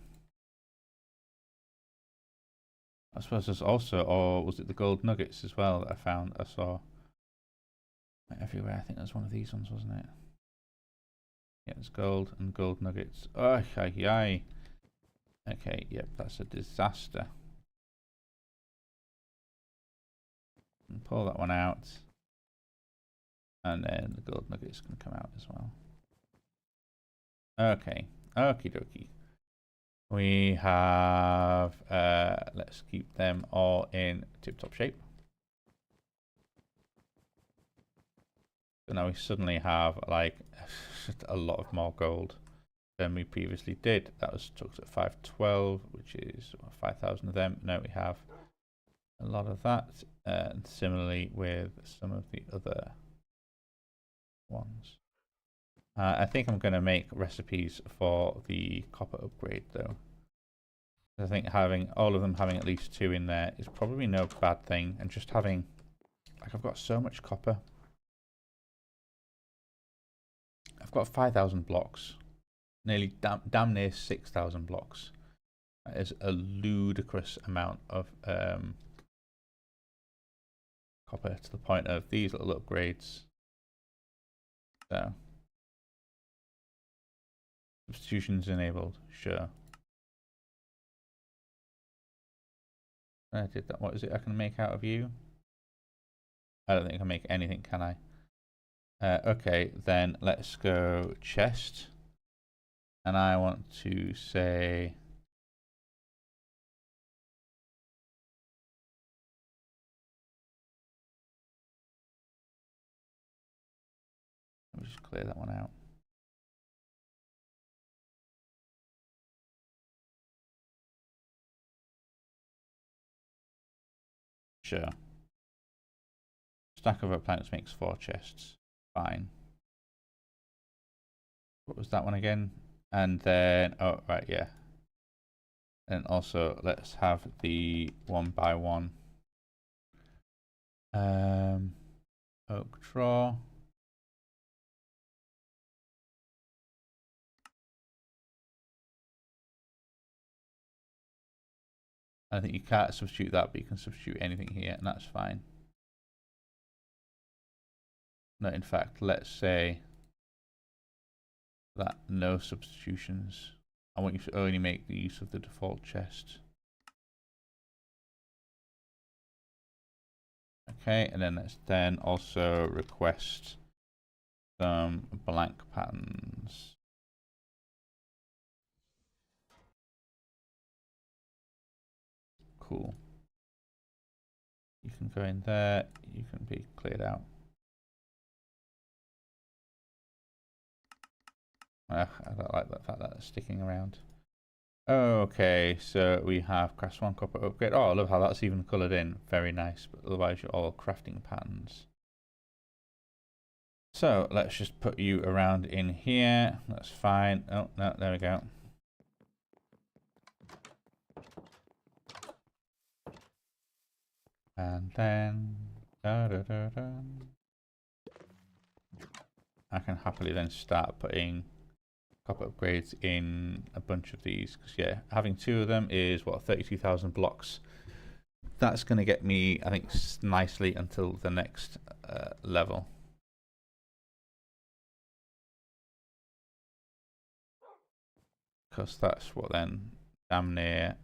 I suppose there's also, or was it the gold nuggets as well that I found? I saw everywhere. I think there's one of these ones, wasn't it? Yeah, it's gold and gold nuggets. Oh, yay. Okay, yep, that's a disaster. And pull that one out. And then the gold nuggets can come out as well. Okay, okie dokie. We have, let's keep them all in tip-top shape. So now we suddenly have like a lot of more gold than we previously did. That was took at 512, which is 5,000 of them. Now we have a lot of that, and similarly with some of the other ones. I think I'm going to make recipes for the copper upgrade though. I think having all of them having at least 2 in there is probably no bad thing, and just having, like, I've got so much copper. I've got 5,000 blocks, nearly damn near 6,000 blocks. That is a ludicrous amount of copper, to the point of these little upgrades. So substitutions enabled, sure. I did that. What is it I can make out of you? I don't think I can make anything, can I? Okay, then let's go chest. And I want to say... Let me just clear that one out. Sure. Stack of planks makes 4 chests. Fine. What was that one again? And then, oh, right, yeah. And also, let's have the 1 by 1 oak draw. I think you can't substitute that, but you can substitute anything here, and that's fine. No, in fact, let's say that no substitutions. I want you to only make the use of the default chest. Okay, and then let's then also request some blank patterns. Cool. You can go in there, you can be cleared out. I don't like the fact that it's sticking around. Okay, so we have Crafts 1 copper upgrade. Oh, I love how that's even coloured in. Very nice. But otherwise, you're all crafting patterns. So let's just put you around in here. That's fine. Oh, no, there we go. And then I can happily then start putting copper upgrades in a bunch of these. Because yeah, having 2 of them is what, 32,000 blocks. That's going to get me, I think, nicely until the next level. Because that's what then, damn near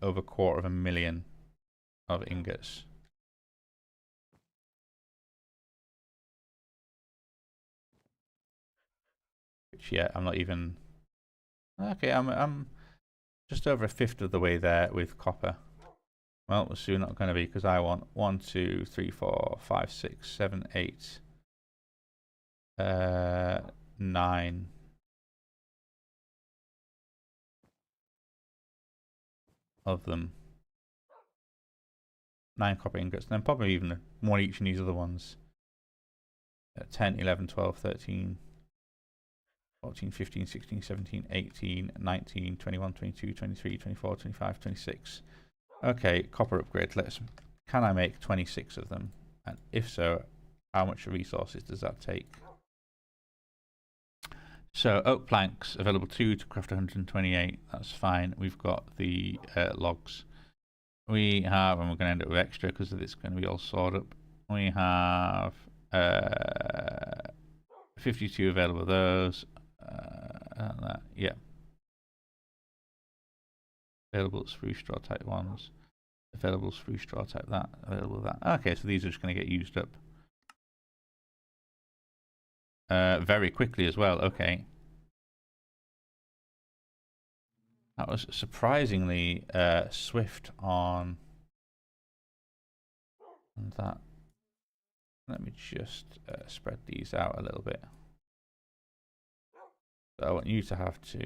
over 250,000 of ingots. Which yeah, I'm not even. Okay, I'm just over 1/5 of the way there with copper. Well, we're soon not going to be, because I want 1, 2, 3, 4, 5, 6, 7, 8, 9 of them. 9 copper ingots, and then probably even more each in these other ones. 10, 11, 12, 13, 14, 15, 16, 17, 18, 19, 21, 22, 23, 24, 25, 26. Okay, copper upgrade. Can I make 26 of them? And if so, how much resources does that take? So oak planks available 2 to craft 128. That's fine. We've got the logs. We have, and we're going to end up with extra because it's going to be all sawed up. We have 52 available of those. Yeah. Available spruce straw type ones. Available spruce straw type that. Available that. Okay, so these are just going to get used up. Very quickly as well. Okay. That was surprisingly swift on that. Let me just spread these out a little bit. So I want you to have 2.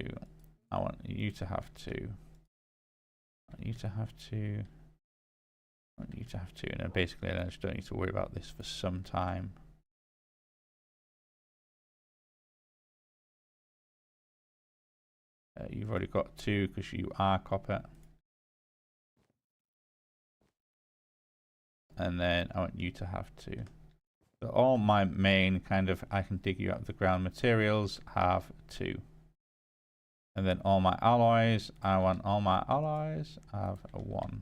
I want you to have 2. I want you to have 2. I want you to have 2. And then basically I just don't need to worry about this for some time. You've already got 2 because you are copper. And then I want you to have 2. So all my main kind of, I can dig you out of the ground materials have 2. And then all my alloys, I want all my alloys have a 1.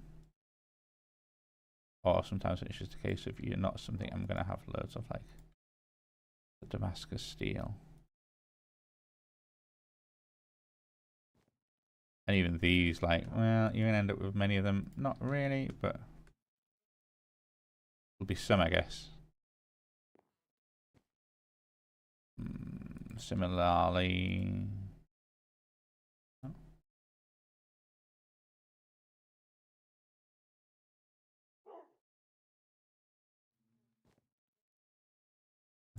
Or sometimes it's just a case of you're not something I'm going to have loads of, like the Damascus steel. And even these, like, well, you're going to end up with many of them. Not really, but there'll be some, I guess. Similarly, I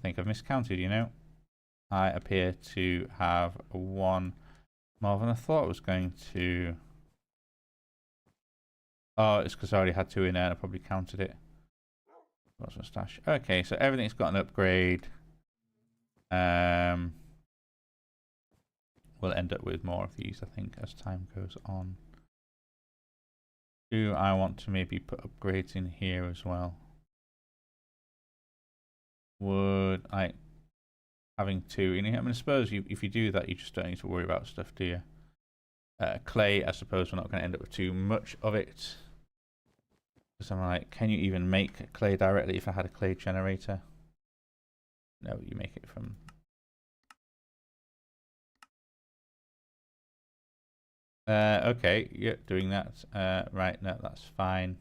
think I've miscounted, you know. I appear to have 1 more than I thought I was going to. Oh, it's because I already had 2 in there and I probably counted it. What's my stash? Okay, so everything's got an upgrade. We'll end up with more of these, I think, as time goes on. Do I want to maybe put upgrades in here as well? Would I, having 2 in here? I mean, I suppose if you do that, you just don't need to worry about stuff, do you? Clay, I suppose we're not going to end up with too much of it. Because I'm like, can you even make clay directly if I had a clay generator? No, you make it from... okay, yeah, doing that. Right, no, that's fine.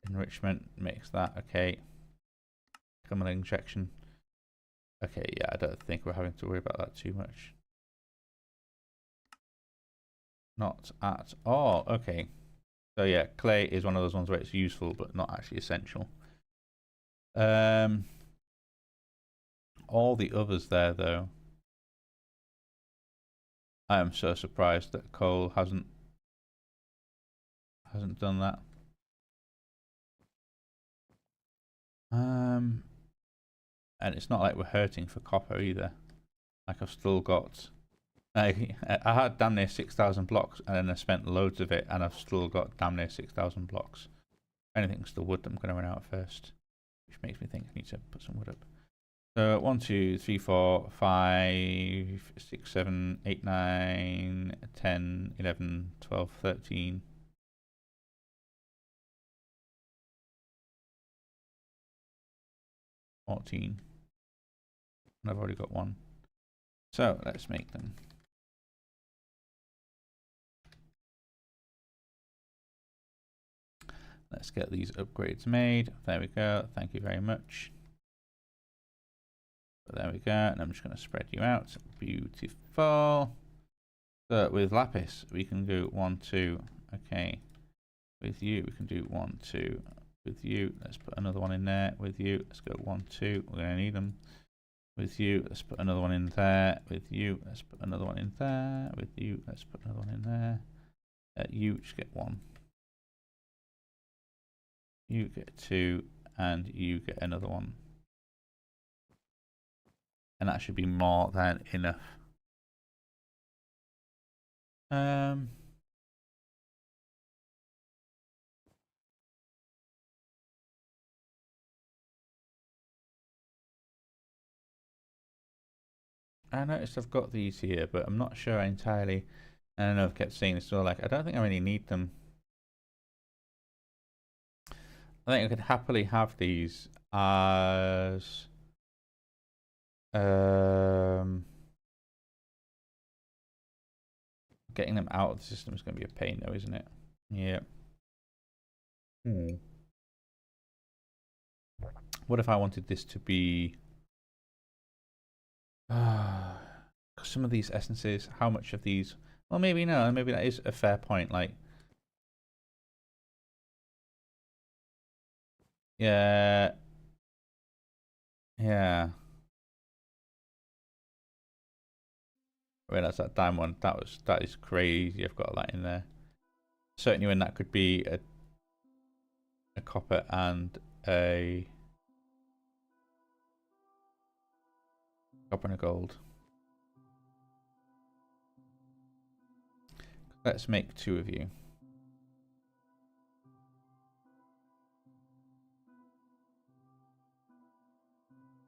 Enrichment makes that, okay. Chemical injection. Okay, yeah, I don't think we're having to worry about that too much. Not at all, okay. So yeah, clay is one of those ones where it's useful, but not actually essential. All the others there, though. I am so surprised that coal hasn't done that. and it's not like we're hurting for copper either. Like I've still got, I had damn near 6,000 blocks, and then I spent loads of it, and I've still got damn near 6,000 blocks. If anything's the wood, I'm going to run out first, which makes me think I need to put some wood up. So 1, 2, 3, 4, 5, 6, 7, 8, 9, 10, 11, 12, 13. 14. And I've already got one. So let's make them. Let's get these upgrades made. There we go. Thank you very much. So there we go. And I'm just going to spread you out. Beautiful. So with lapis, we can do 1, 2. Okay. With you, we can do 1, 2. With you, let's put another one in there. With you, let's go 1, 2. We're going to need them. With you, let's put another one in there. With you, let's put another one in there. With you, let's put another one in there. You just get 1. You get 2, and you get another 1. And that should be more than enough. I noticed I've got these here, but I'm not sure entirely. I don't know, I've kept saying this, so like, I don't think I really need them. I think I could happily have these as getting them out of the system is going to be a pain though, isn't it? Yeah. What if I wanted this to be some of these essences, how much of these? Well, maybe no, maybe that is a fair point. Like, yeah, yeah. Wait, that's that diamond one. That is crazy. I've got that in there. Certainly, when that could be a copper and a copper and a gold. Let's make 2 of you.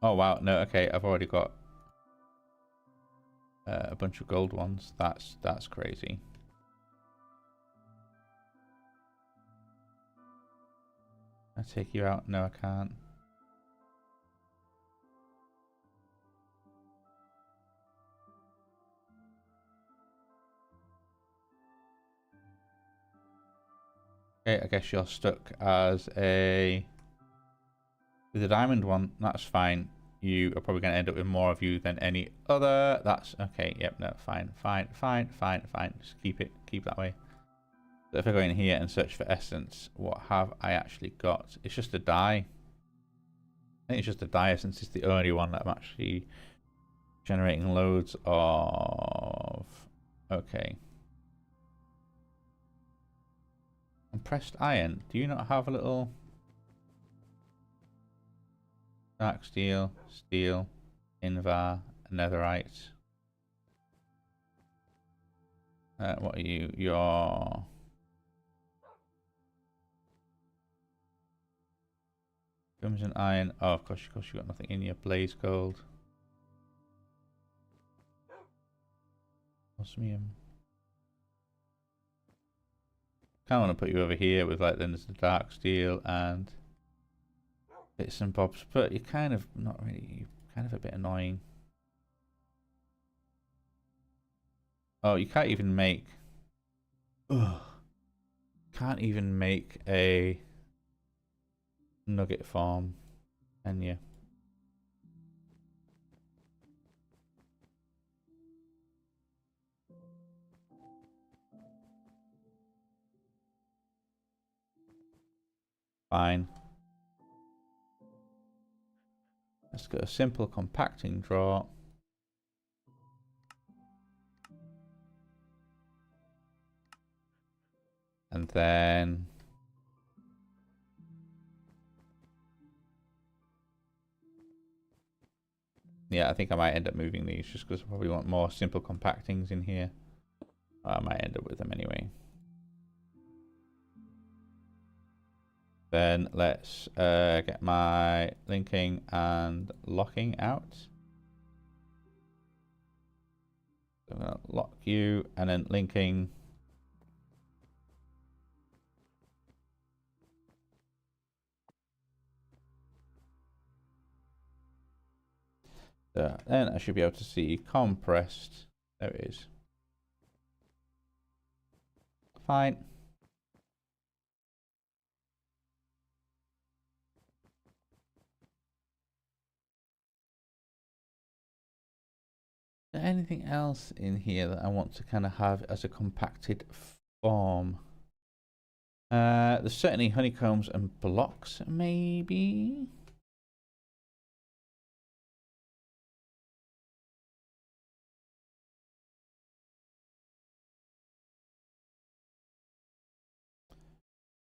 Oh wow, no, okay, I've already got a bunch of gold ones. That's crazy. I take you out? No, I can't. Okay, I guess you're stuck as a with a diamond one. That's fine. You are probably going to end up with more of you than any other. That's okay. Yep. No. Fine. Fine. Fine. Fine. Fine. Just keep it. Keep that way. So if I go in here and search for essence, what have I actually got? It's just a dye. I think it's just a dye essence. It's the only one that I'm actually generating loads of. Okay. Compressed iron. Do you not have a little dark steel, steel, invar, netherite? What are you? You're crimson iron. Oh, of course you got nothing in your blaze gold. Osmium. Kind of want to put you over here with like then there's the dark steel and bits and bobs, but you're kind of not really. You're kind of a bit annoying. Oh, you can't even make. Ugh. Can't even make a nugget farm, can you? Fine. Let's get a simple compacting draw. And then Yeah, I think I might end up moving these just because I probably want more simple compactings in here. I might end up with them anyway. Then let's get my linking and locking out. So I'm going to lock you and then linking. So then I should be able to see compressed. There it is. Fine. Is there anything else in here that I want to kind of have as a compacted form? There's certainly honeycombs and blocks, maybe.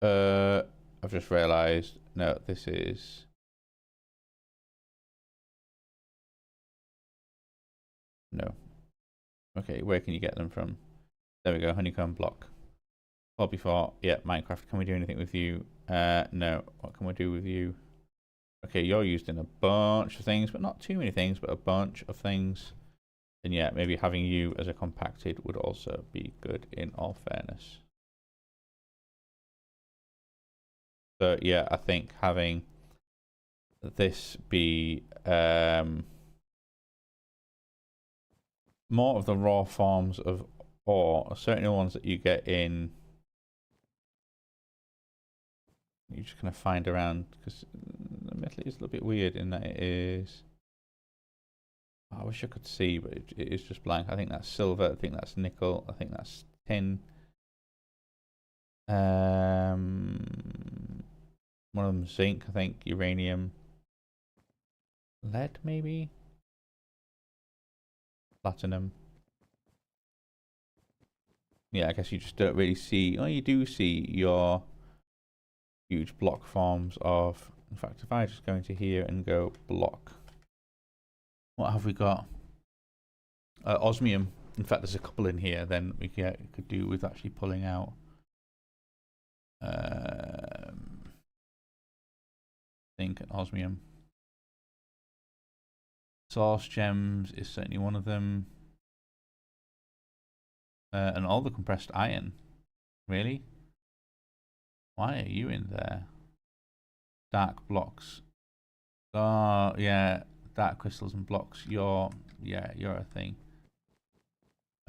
I've just realised. No, this is. No. Okay, where can you get them from? There we go, honeycomb block. Or before, yeah, Minecraft. Can we do anything with you? No. What can we do with you? Okay, you're used in a bunch of things, but not too many things, but a bunch of things. And yeah, maybe having you as a compacted would also be good in all fairness. So yeah, I think having this be more of the raw forms of ore, certainly ones that you get in, you just kind of find around, because the metal is a little bit weird in that it is, I wish I could see, but it is just blank. I think that's silver, I think that's nickel, I think that's tin. One of them zinc, I think, uranium, lead maybe, platinum. Yeah, I guess you just don't really see, oh, you do see your huge block forms of, in fact, if I just go into here and go block, what have we got? Osmium. In fact, there's a couple in here. Then we could do with actually pulling out. Zinc and osmium. Source gems is certainly one of them. And all the compressed iron. Really? Why are you in there? Dark blocks. Oh yeah, dark crystals and blocks. You're a thing.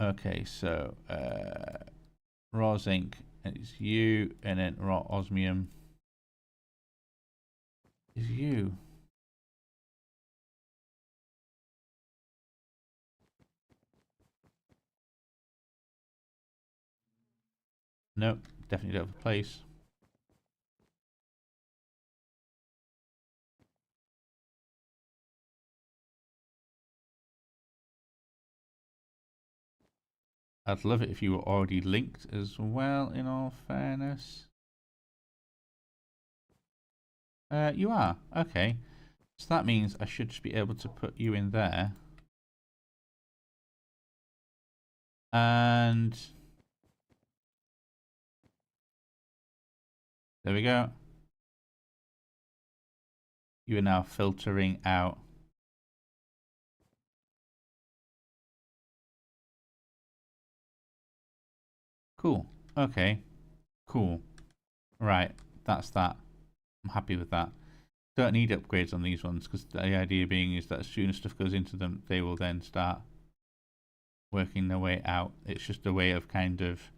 Okay, so raw zinc is you, and then raw osmium is you. Nope, definitely don't have a place. I'd love it if you were already linked as well, in all fairness. You are, okay. So that means I should just be able to put you in there. And there we go. You are now filtering out. Cool, okay, cool. Right, that's that. I'm happy with that. Don't need upgrades on these ones, because the idea being is that as soon as stuff goes into them, they will then start working their way out. It's just a way of kind of,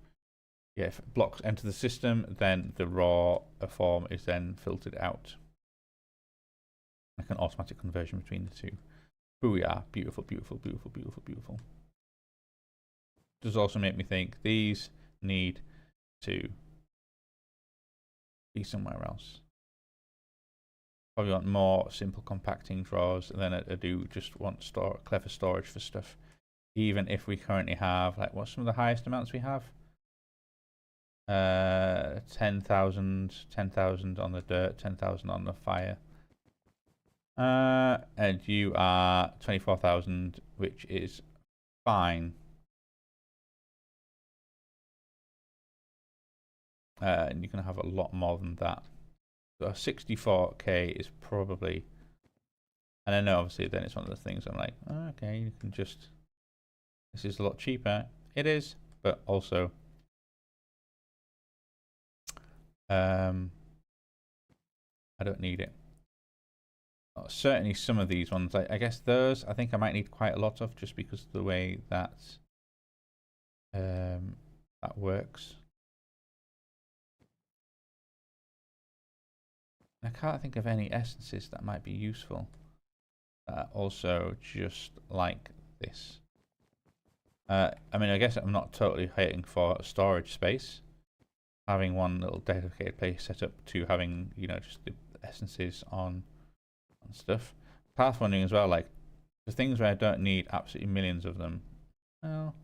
yeah, if blocks enter the system, then the raw form is then filtered out. Like an automatic conversion between the two. Booyah. Beautiful, beautiful, beautiful, beautiful, beautiful. Does also make me think these need to be somewhere else. Probably want more simple compacting drawers than I do just want clever storage for stuff. Even if we currently have, like, what's some of the highest amounts we have? 10,000 on the dirt, 10,000 on the fire. And you are 24,000, which is fine. And you can have a lot more than that. So 64k is probably, and I know obviously then it's one of the things I'm like, oh, okay, you can just, this is a lot cheaper. It is, but also, I don't need it. Certainly some of these ones, I guess those, I think I might need quite a lot of just because of the way that that works. I can't think of any essences that might be useful. Also just like this. I mean, I guess I'm not totally hating for storage space. Having one little dedicated place set up to having, you know, just the essences on stuff. Pathfinding as well, like the things where I don't need absolutely millions of them. Well,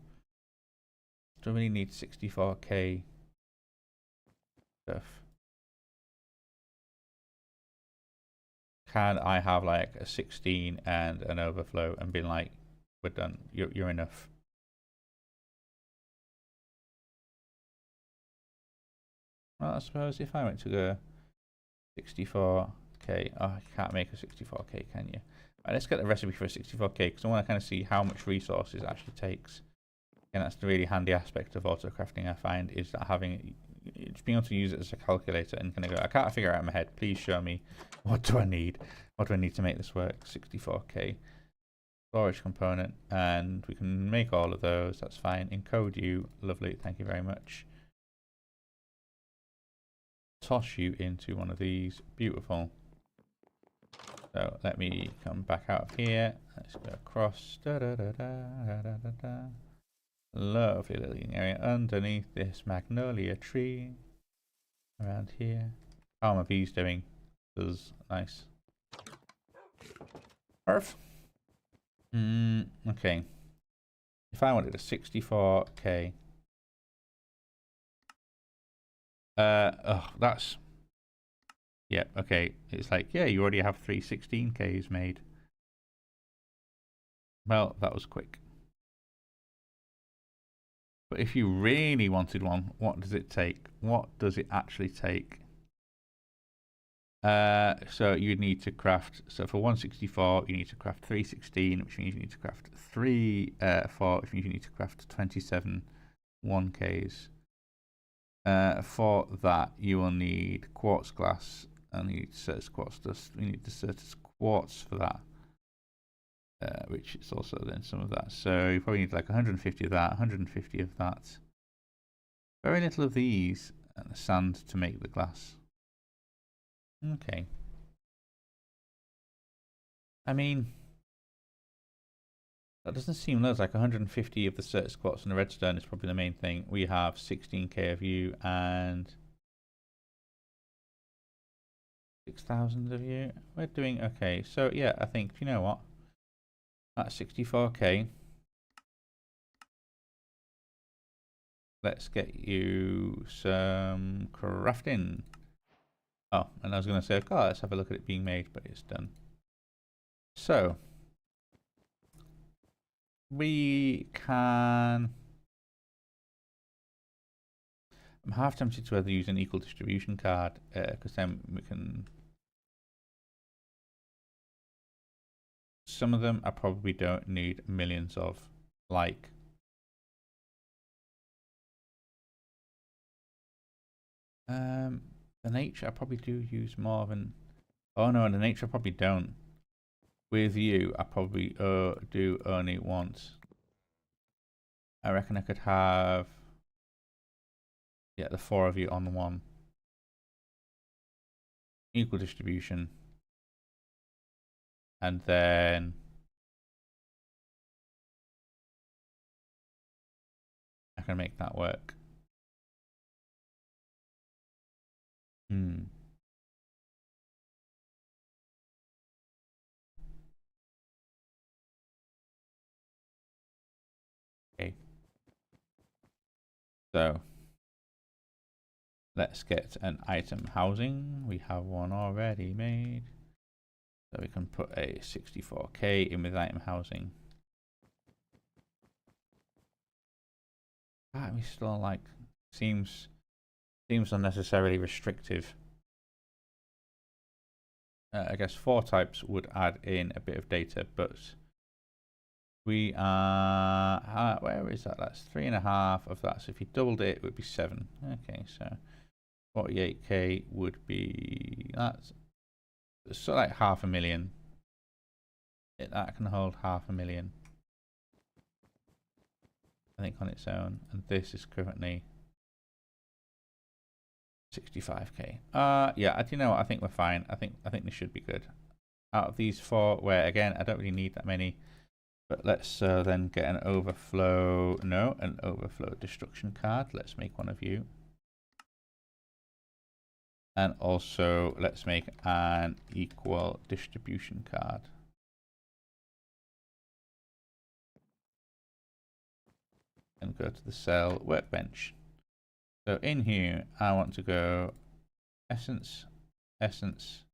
do I really need 64k stuff? Can I have like a 16 and an overflow and be like, we're done, you're enough? Well, I suppose if I went to go 64k, oh, I can't make a 64k, can you? Right, let's get the recipe for a 64k because I want to kind of see how much resources it actually takes. And that's the really handy aspect of autocrafting, I find, is that having just being able to use it as a calculator and kind of go, I can't figure it out in my head. Please show me, what do I need? What do I need to make this work? 64k storage component, and we can make all of those. That's fine. Encode you, lovely. Thank you very much. Toss you into one of these, beautiful. So let me come back out of here. Let's go across. Lovely little area underneath this magnolia tree. Around here. How are my bees doing? This is nice. Perf. Okay. If I wanted a 64k. Oh, that's. Yeah, okay. It's like, yeah, you already have 3 16ks made. Well, that was quick. But if you really wanted one, what does it take? What does it actually take? So you'd need to craft, so for 164, you need to craft 316, which means you need to craft 4, which means you need to craft 27 1Ks. For that, you will need quartz glass, and you need Certus quartz dust. We need the Certus quartz for that, which is also then some of that. So you probably need like 150 of that, 150 of that. Very little of these, and the sand to make the glass. Okay. I mean, that doesn't seem low. It's like 150 of the Certus quartz and the redstone is probably the main thing. We have 16k of you and 6,000 of you. We're doing okay. So yeah, I think, you know what? That's 64k. Let's get you some crafting. Oh, and I was going to say, oh, let's have a look at it being made, but it's done. So, we can... I'm half tempted to either use an equal distribution card, because then we can... Some of them I probably don't need millions of, like... The nature I probably do use more than... Oh no, the nature I probably don't. With you, I probably do only once. I reckon I could have... Yeah, the 4 of you on one. Equal distribution. And then... I can make that work. Okay. So let's get an item housing. We have one already made. So we can put a 64k in with item housing. We still like seems unnecessarily restrictive. I guess 4 types would add in a bit of data, but we are where is that? That's 3.5 of that. So if you doubled it, it would be 7. Okay, so 48k would be that's so like 500,000. That can hold 500,000, I think, on its own, and this is currently 65k. Yeah, do you know what? I think we're fine. I think this should be good. Out of these 4, where again I don't really need that many, but let's then get an overflow. No, an overflow destruction card. Let's make one of you, and also let's make an equal distribution card. And go to the cell workbench. So in here, I want to go essence, essence,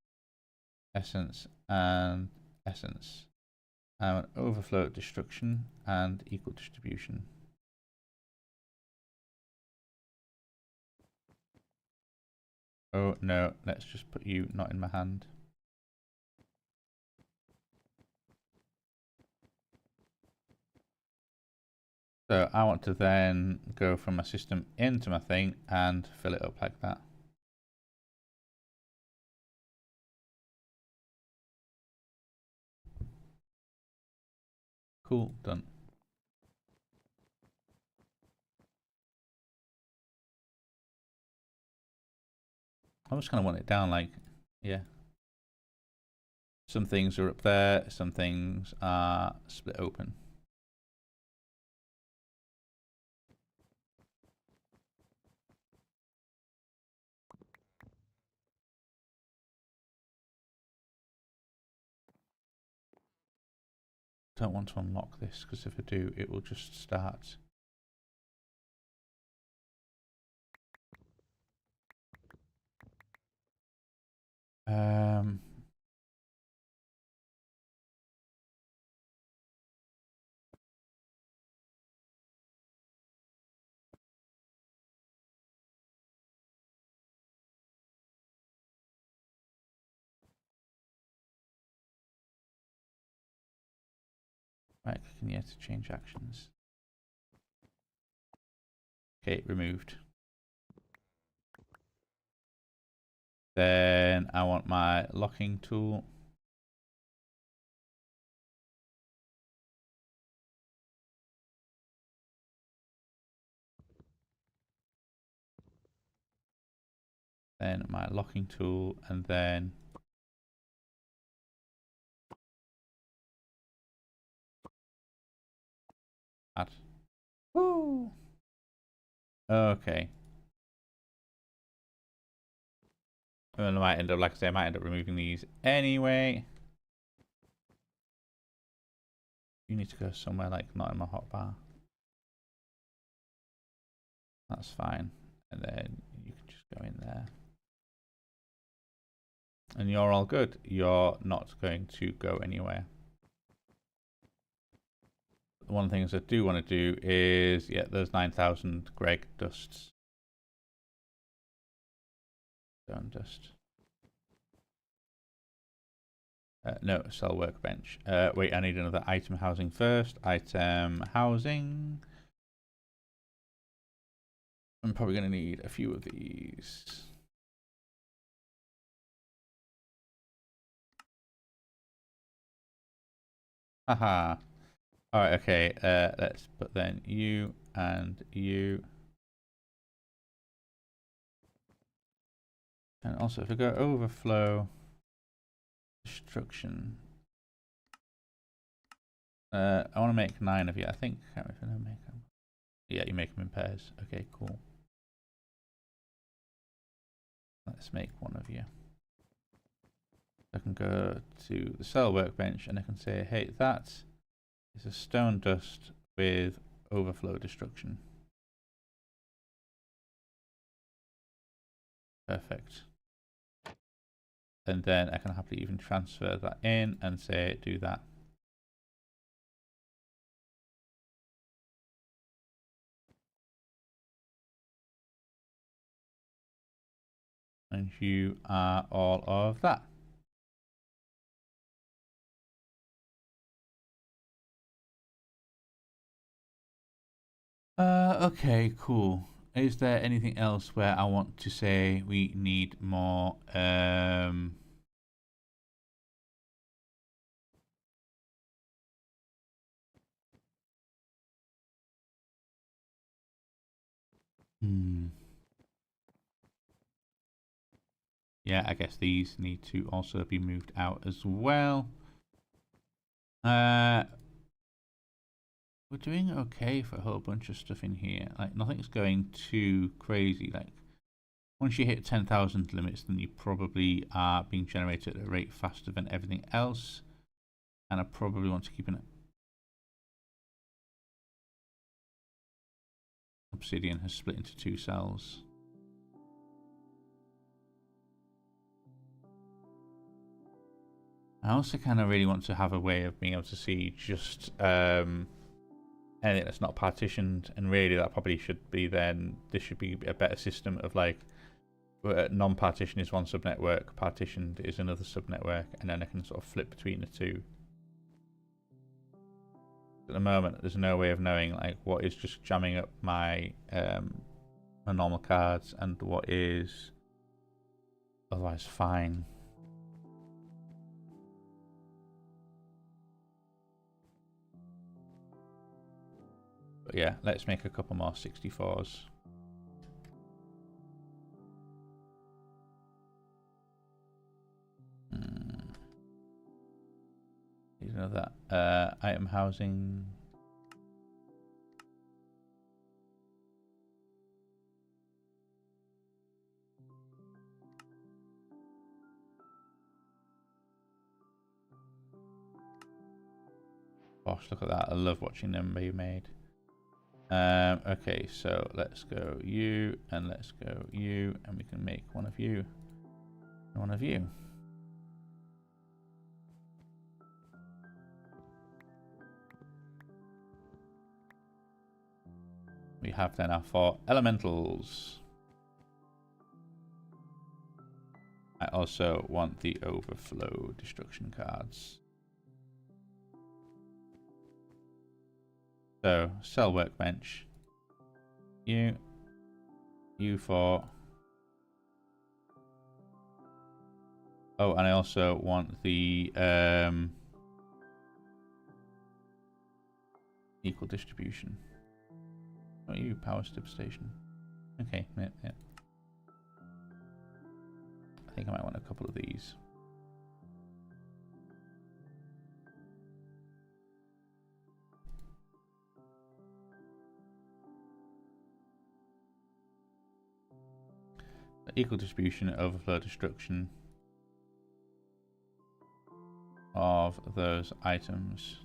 essence, and essence. I want overflow destruction and equal distribution. Oh no, let's just put you not in my hand. So I want to then go from my system into my thing and fill it up like that. Cool, done. I just kind of want it down like, yeah. Some things are up there, some things are split open. Don't want to unlock this because if I do, it will just start. Right, clicking here to change actions. Okay, removed. Then I want my locking tool. Then my locking tool, and then add. Woo! Okay. And I might end up, like I say, I might end up removing these anyway. You need to go somewhere like not in my hotbar. That's fine. And then you can just go in there. And you're all good. You're not going to go anywhere. One of the things I do want to do is, yeah, there's 9,000 Greg dusts. Stone dust. No, cell workbench. Wait, I need another item housing first. Item housing. I'm probably going to need a few of these. Haha. Alright, okay. Let's put then you and you. And also, if we go overflow destruction, I want to make 9 of you. I think. I can't remember if I make them. Yeah, you make them in pairs. Okay, cool. Let's make 1 of you. I can go to the cell workbench and I can say, hey, that is a stone dust with overflow destruction. Perfect. And then I can happily even transfer that in and say do that. And you are all of that. Okay, cool. Is there anything else where I want to say we need more? Yeah, I guess these need to also be moved out as well. We're doing okay for a whole bunch of stuff in here. Like, nothing's going too crazy. Like, once you hit 10,000 limits, then you probably are being generated at a rate faster than everything else. And I probably want to keep an obsidian has split into 2 cells. I also kind of really want to have a way of being able to see just anything that's not partitioned, and really that probably should be then, this should be a better system of like non-partition is one subnetwork, partitioned is another subnetwork, and then I can sort of flip between the two. At the moment, there's no way of knowing like what is just jamming up my my normal cards and what is otherwise fine. But yeah, let's make a couple more 64s. Here's another item housing. Gosh, look at that. I love watching them be made. Okay, so let's go you, and let's go you, and we can make one of you, and one of you. We have then our 4 elementals. I also want the overflow destruction cards. So, cell workbench. You 4. Oh, and I also want the equal distribution. Oh, you power substation. Okay, yeah. I think I might want a couple of these. Equal distribution, overflow destruction of those items.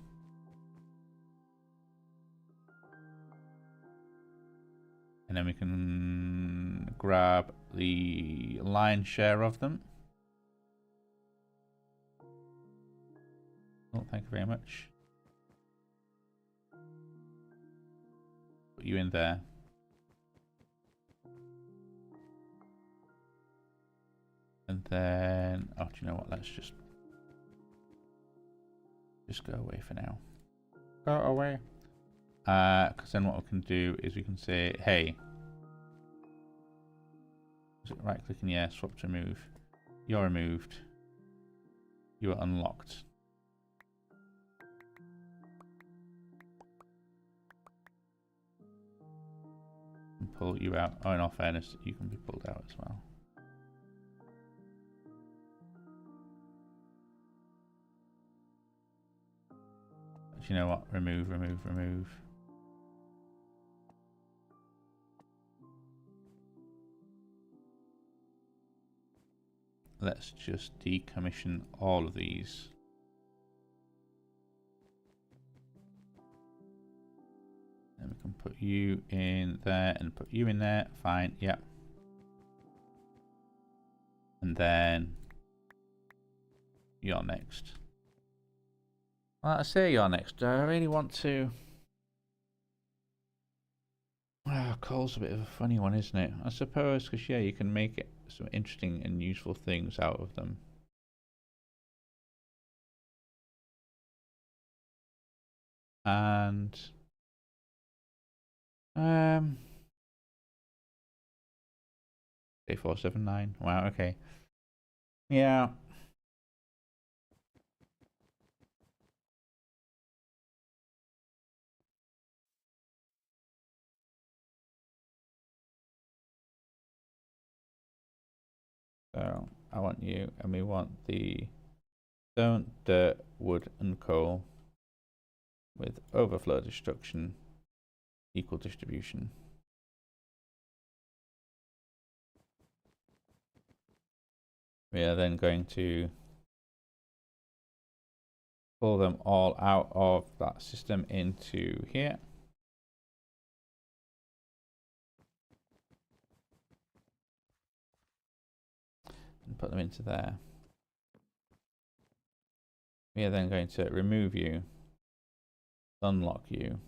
And then we can grab the lion's share of them. Oh, thank you very much. Put you in there. And then, oh, do you know what? Let's just go away for now. Go away. Because then what we can do is we can say, hey, is it right clicking? Yeah, swap to remove. You're removed. You are unlocked. And pull you out. Oh, in all fairness, you can be pulled out as well. But you know what? Remove, remove, remove. Let's just decommission all of these. Then we can put you in there and put you in there. Fine, yeah. And then You're next. Well, I say you're next. Do I really want to? Coal's a bit of a funny one, isn't it? I suppose, because yeah, you can make it some interesting and useful things out of them. And 479. Wow. Okay. Yeah. So I want you, and we want the stone, dirt, wood, and coal with overflow destruction, equal distribution. We are then going to pull them all out of that system into here. And put them into there. We are then going to remove you, unlock you,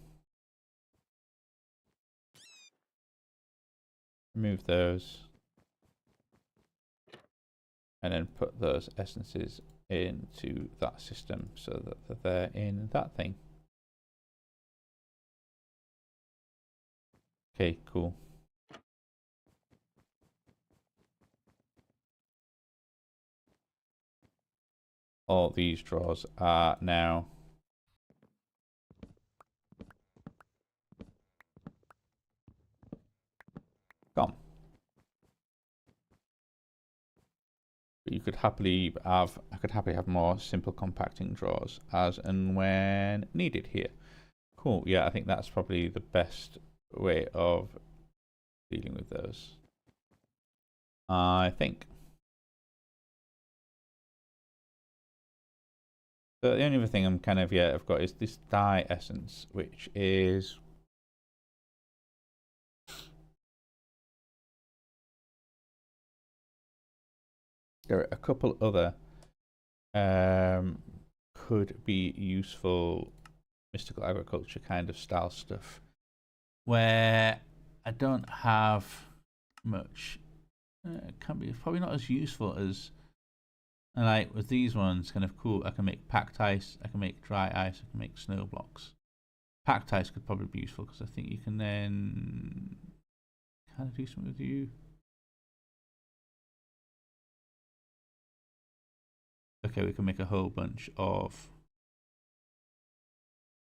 remove those, and then put those essences into that system so that they're in that thing. Okay, cool. All these drawers are now gone. But you could happily have, I could happily have more simple compacting drawers as and when needed here. Cool. Yeah, I think that's probably the best way of dealing with those. I think. So the only other thing I'm kind of, yeah, I've got is this dye essence, which is there are a couple other could be useful mystical agriculture kind of style stuff where I don't have much. It can be probably not as useful as, and like with these ones, kind of cool. I can make packed ice, I can make dry ice, I can make snow blocks. Packed ice could probably be useful because I think you can then kind of do something with you. Okay, we can make a whole bunch of.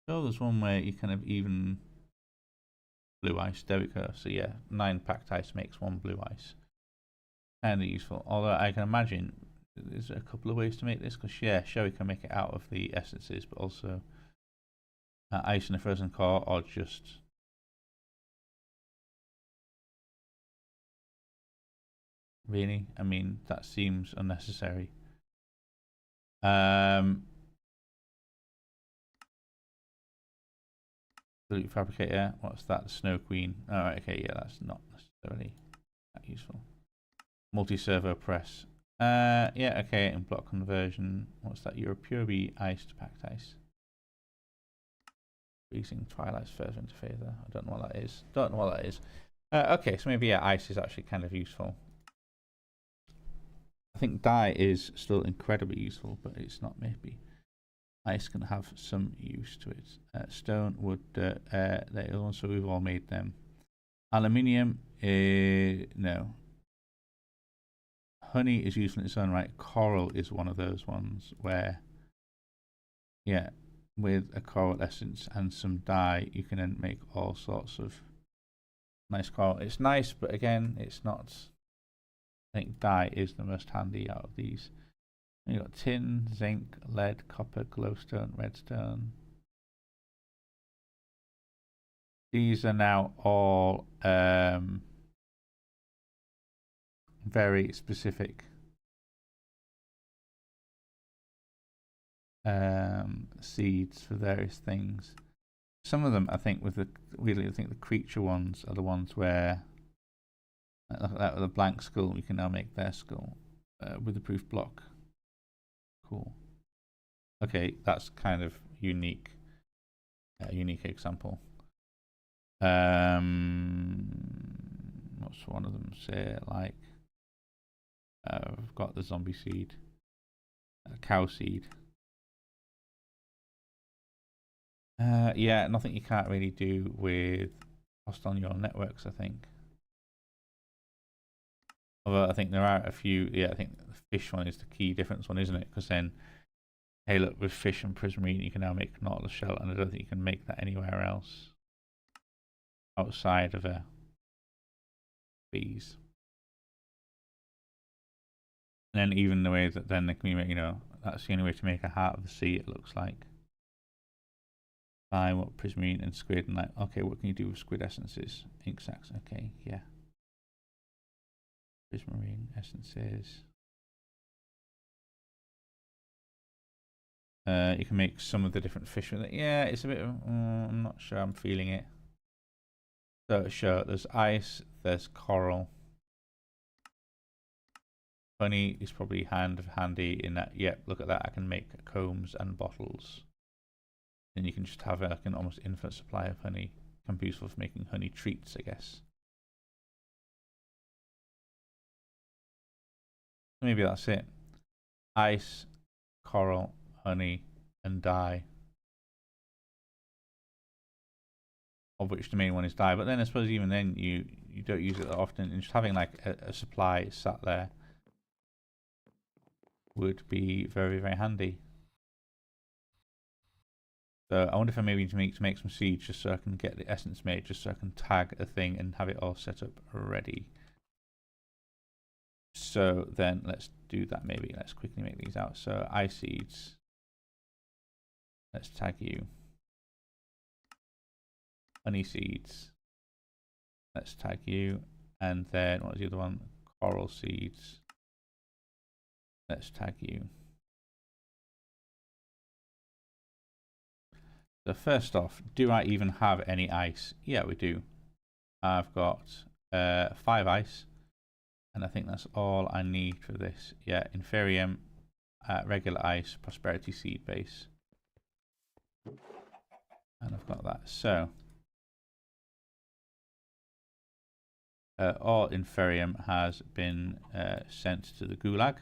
Oh, there's one where you kind of even blue ice. There we go. So yeah, 9 packed ice makes 1 blue ice. Kind of useful. Although I can imagine there's a couple of ways to make this, because yeah, sure, we can make it out of the essences, but also ice in a frozen core, or just really. I mean, that seems unnecessary. The fabricator. What's that? The Snow Queen. All right. Okay. Yeah, that's not necessarily that useful. Multi-servo press. Yeah, okay, and block conversion. What's that? You're a purely ice to packed ice. Freezing Twilight's further into favour. I don't know what that is. Don't know what that is. Okay, so maybe yeah, ice is actually kind of useful. I think dye is still incredibly useful, but it's not maybe. Ice can have some use to it. Stone, wood, dirt, air, they also, we've all made them. Aluminium, no. Honey is useful in its own right. Coral is one of those ones where, yeah, with a coral essence and some dye, you can then make all sorts of nice coral. It's nice, but again, it's not. I think dye is the most handy out of these. And you've got tin, zinc, lead, copper, glowstone, redstone. These are now all very specific seeds for various things. Some of them, I think, with the really, I think the creature ones are the ones where, like that with a blank skull, we can now make their skull with the proof block cool. Okay, that's kind of unique. Unique example. What's one of them say? Like, I've got the zombie seed, cow seed. Yeah, nothing you can't really do with hostile neural networks, I think. Although I think there are a few. Yeah, I think the fish one is the key difference one, isn't it? Because then, hey, look, with fish and prismarine, you can now make nautilus shell, and I don't think you can make that anywhere else outside of bees. And then even the way that then they can make, that's the only way to make a heart of the sea. It looks like. What prismarine and squid and like, okay, what can you do with squid essences? Ink sacs, okay, yeah. Prismarine essences. You can make some of the different fish with it. Yeah, it's a bit of, I'm not sure I'm feeling it. So sure, there's ice, there's coral. Honey is probably handy in that, yep, look at that, I can make combs and bottles. And you can just have like an almost infinite supply of honey. Can be useful for making honey treats, I guess. Maybe that's it. Ice, coral, honey, and dye. Of which the main one is dye. But then I suppose even then you don't use it that often. And just having like a supply sat there would be very, very handy. So I wonder if I maybe need to make some seeds just so I can get the essence made, just so I can tag a thing and have it all set up ready. So then let's do that maybe. Let's quickly make these out. So ice seeds. Let's tag you. Honey seeds. Let's tag you. And then what was the other one? Coral seeds. Let's tag you. So first off, do I even have any ice? Yeah, we do. I've got 5 ice. And I think that's all I need for this. Yeah, Inferium, regular ice, prosperity seed base. And I've got that. So, all Inferium has been sent to the Gulag.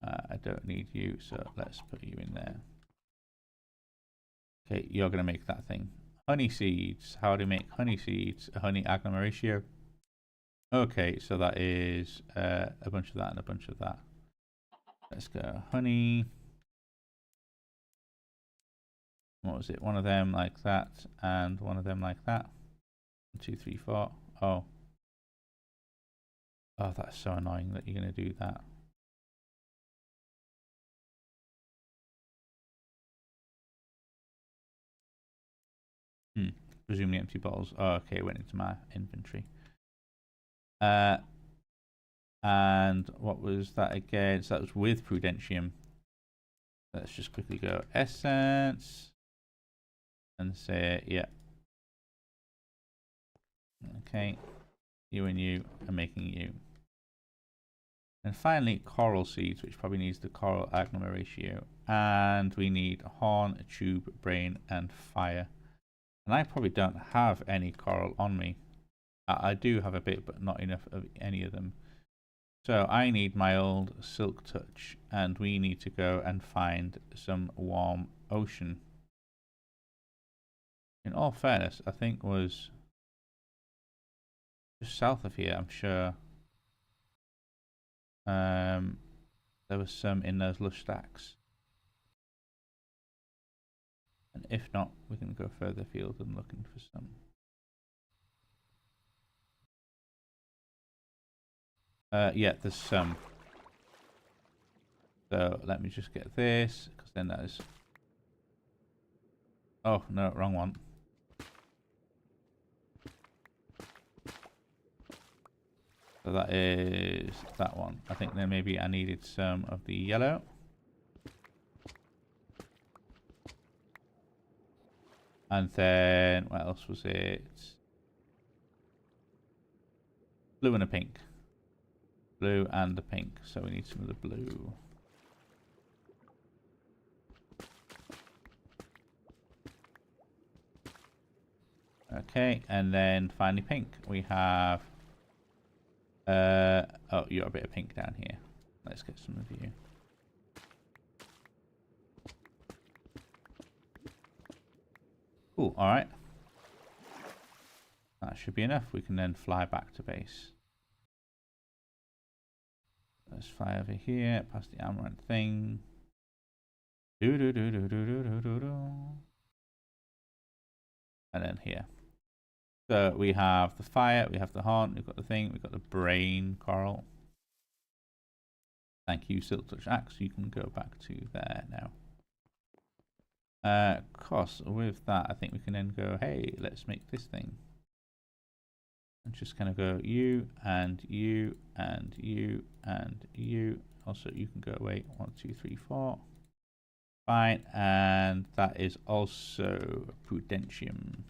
I don't need you, so let's put you in there. Okay, you're going to make that thing. Honey seeds. How do you make honey seeds? A honey agnum ratio. Okay, so that is a bunch of that and a bunch of that. Let's go honey. What was it? One of them like that and one of them like that. 1, 2, 3, 4. Oh. Oh, that's so annoying that you're going to do that. Presumably empty bottles. Oh, okay, it went into my inventory. And what was that again? So that was with Prudentium. Let's just quickly go essence and say, yeah. Okay, you and you are making you. And finally, coral seeds, which probably needs the coral agnum ratio. And we need horn, tube, brain, and fire. And I probably don't have any coral on me. I do have a bit, but not enough of any of them. So I need my old silk touch, and we need to go and find some warm ocean. In all fairness, I think was just south of here, I'm sure. There was some in those lush stacks. And if not, we can go further afield and looking for some. Yeah, there's some. So let me just get this, because then that is... Oh, no, wrong one. So that is that one. I think then maybe I needed some of the yellow. And then, what else was it? Blue and a pink. blue and the pink. So we need some of the blue. Okay, and then finally pink. We have oh, you got a bit of pink down here. Let's get some of you. Cool, alright. That should be enough. We can then fly back to base. Let's fly over here, past the amaranth thing. Do do do do do do do do do. And then here. So we have the fire, we have the haunt, we've got the thing, we've got the brain coral. Thank you, Silk Touch Axe. You can go back to there now. Cos, with that, I think we can then go, hey, let's make this thing. And just kind of go you and you and you and you. Also, you can go away. 1, 2, 3, 4. Fine. And that is also Prudentium.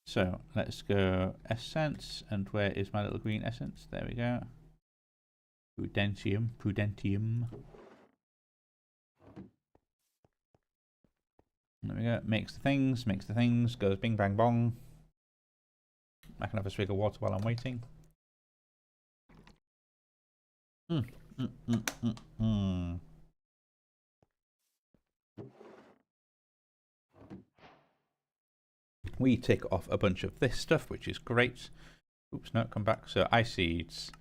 So let's go essence. And where is my little green essence? There we go. Prudentium. Prudentium. There we go. Makes the things. Makes the things. Goes bing bang bong. I can have a swig of water while I'm waiting. We tick off a bunch of this stuff, which is great. Oops, no, come back. So ice seeds.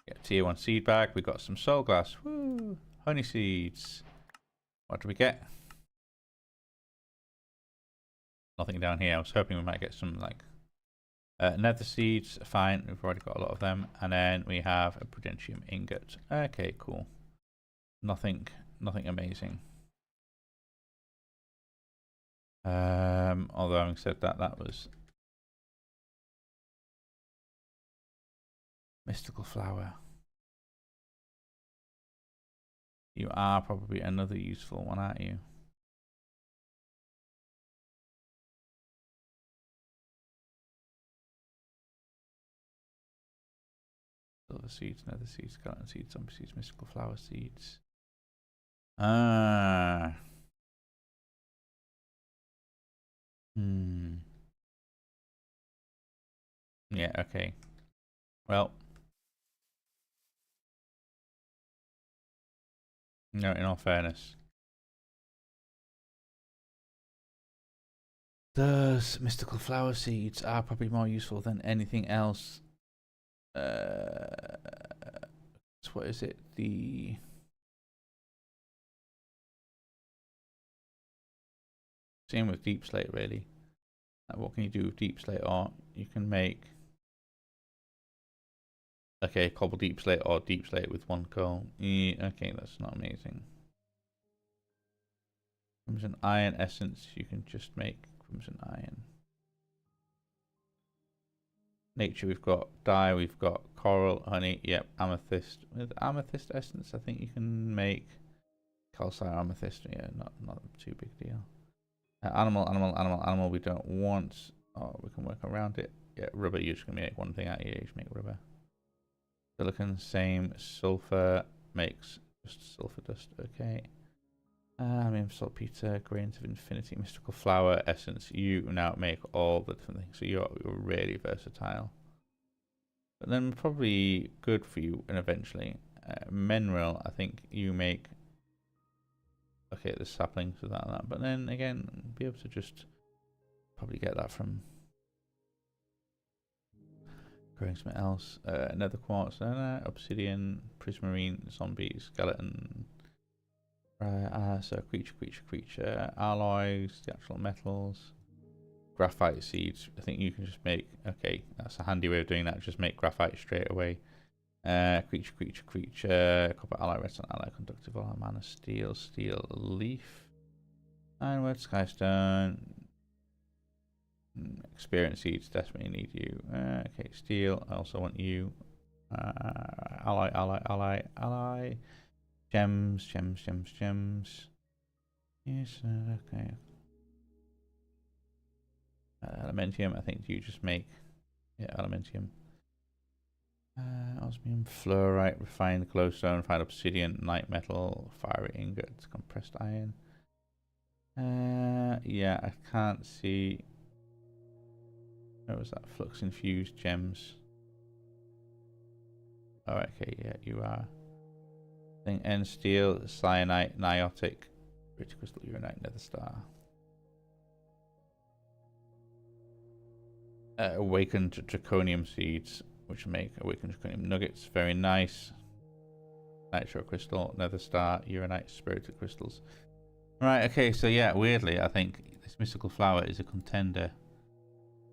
Get tier 1 seed bag. We got some soul glass. Woo! Honey seeds. What do we get? Nothing down here. I was hoping we might get some like nether seeds. Fine, we've already got a lot of them. And then we have a prudentium ingot. Okay, cool. Nothing amazing. Although having said that, that was mystical flower. You are probably another useful one, aren't you? Silver seeds, nether seeds, skeleton seeds, zombie seeds, mystical flower seeds. Ah. Yeah, okay. Well. No, in all fairness. Those mystical flower seeds are probably more useful than anything else. So what is it? The same with deep slate, really. Like, what can you do with deep slate? Or you can make okay, cobble deep slate or deep slate with 1 coal. Okay, that's not amazing. Crimson iron essence, you can just make crimson iron. Nature, we've got dye, we've got coral, honey, yep, amethyst. With amethyst essence, I think you can make calcite amethyst. Yeah, not too big deal. Animal, we don't want. Oh, we can work around it. Yeah, rubber, you're just going to make one thing out of here, you just make rubber. Silicon, same. Sulfur makes just sulfur dust, okay. I mean, saltpeter, grains of infinity, mystical flower, essence. You now make all the different things, so you're really versatile. But then probably good for you, and eventually, mineral. I think you make. Okay, the saplings with that, but then again, be able to just probably get that from growing something else. Nether quartz, obsidian, prismarine, zombie, skeleton. So creature, alloys, the actual metals, graphite seeds. I think you can just make. Okay, that's a handy way of doing that. Just make graphite straight away. Creature, copper alloy, redstone alloy, conductive alloy, mana, steel leaf, ironwood, skystone, experience seeds. Definitely need you. Okay, steel. I also want you. Alloy. Gems. Yes, okay. Elementium, I think you just make. Yeah, elementium. Osmium, fluorite, refined glowstone, refined obsidian, light metal, fiery ingots, compressed iron. Yeah, I can't see. What was that? Flux infused gems. Oh, okay, yeah, you are. Thing N steel, cyanite, niotic, rich crystal, uranite, nether star. Awakened draconium seeds, which make awakened draconium nuggets. Very nice. Nitro crystal, nether star, uranite, spirited crystals. Right, okay, so yeah, weirdly, I think this mystical flower is a contender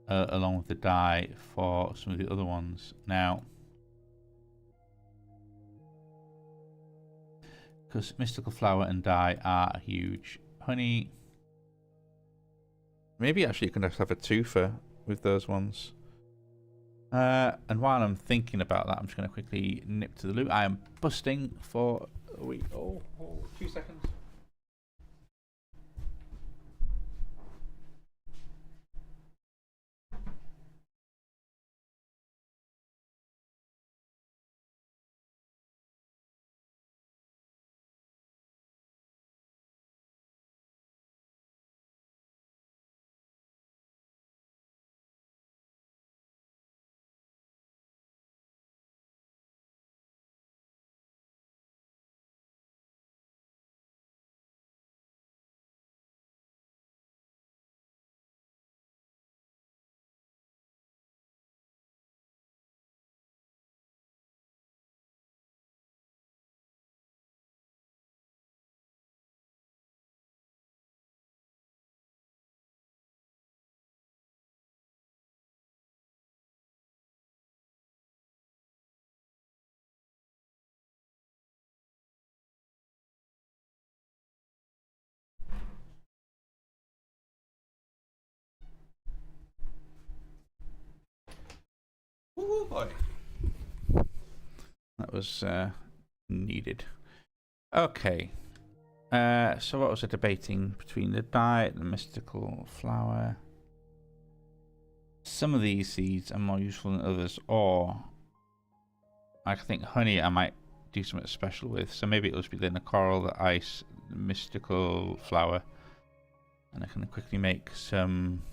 along with the dye for some of the other ones. Now, because mystical flower and dye are huge. Honey, maybe actually you can just have a twofer with those ones. And while I'm thinking about that, I'm just going to quickly nip to the loot. I am busting for a week. Oh, 2 seconds. Ooh, boy. That was needed. Okay. So what was I debating between the dye and the mystical flower? Some of these seeds are more useful than others, or I think honey I might do something special with. So maybe it'll just be the coral, the ice, the mystical flower, and I can quickly make some.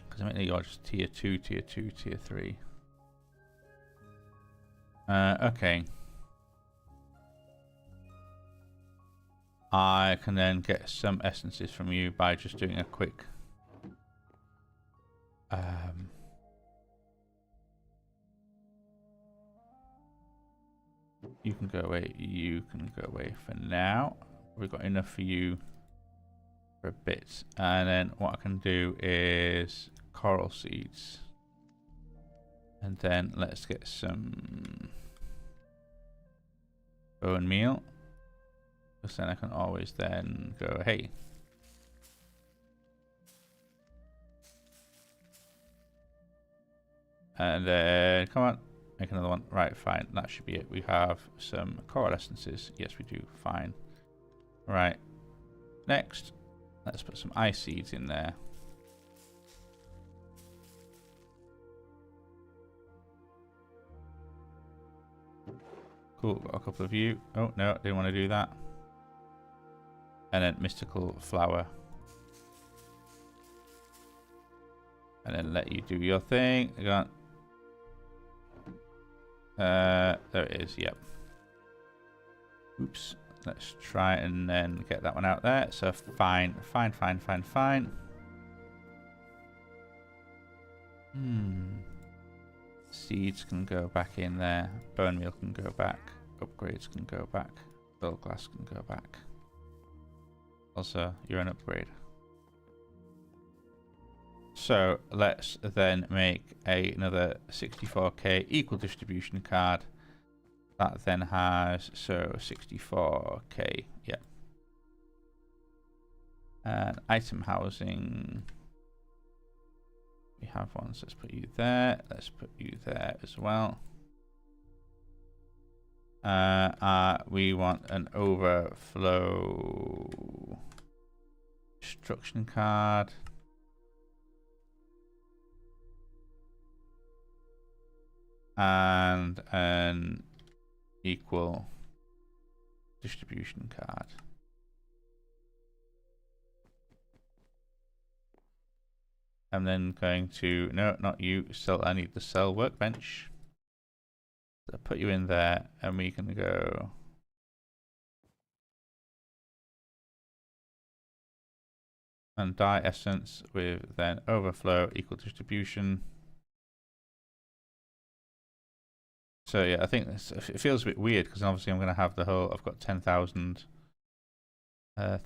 Because I mean, you're just tier 2, tier 2, tier 3. Okay. I can then get some essences from you by just doing a quick you can go away, you can go away for now. We've got enough for you for a bit. And then what I can do is coral seeds. And then let's get some bone meal. Because then I can always then go, hey. And then, come on, make another one. Right, fine, that should be it. We have some coral essences. Yes, we do, fine. Right, next, let's put some ice seeds in there. Cool, got a couple of you. Oh, no, didn't want to do that. And then mystical flower. And then let you do your thing. Go on. There it is, yep. Oops. Let's try and then get that one out there. So fine, fine, fine, fine, fine. Seeds can go back in there. Bone meal can go back. Upgrades can go back. Dull glass can go back. Also, you're an upgrade. So let's then make another 64k equal distribution card. That then has, so 64k, yeah. And item housing. We have one, so let's put you there. Let's put you there as well. We want an overflow destruction card. and an equal distribution card. I'm then going to, no, not you, I need the cell workbench. So put you in there, and we can go and dye essence with then overflow equal distribution. So yeah, I think it feels a bit weird because obviously I'm going to have the whole, I've got 10,000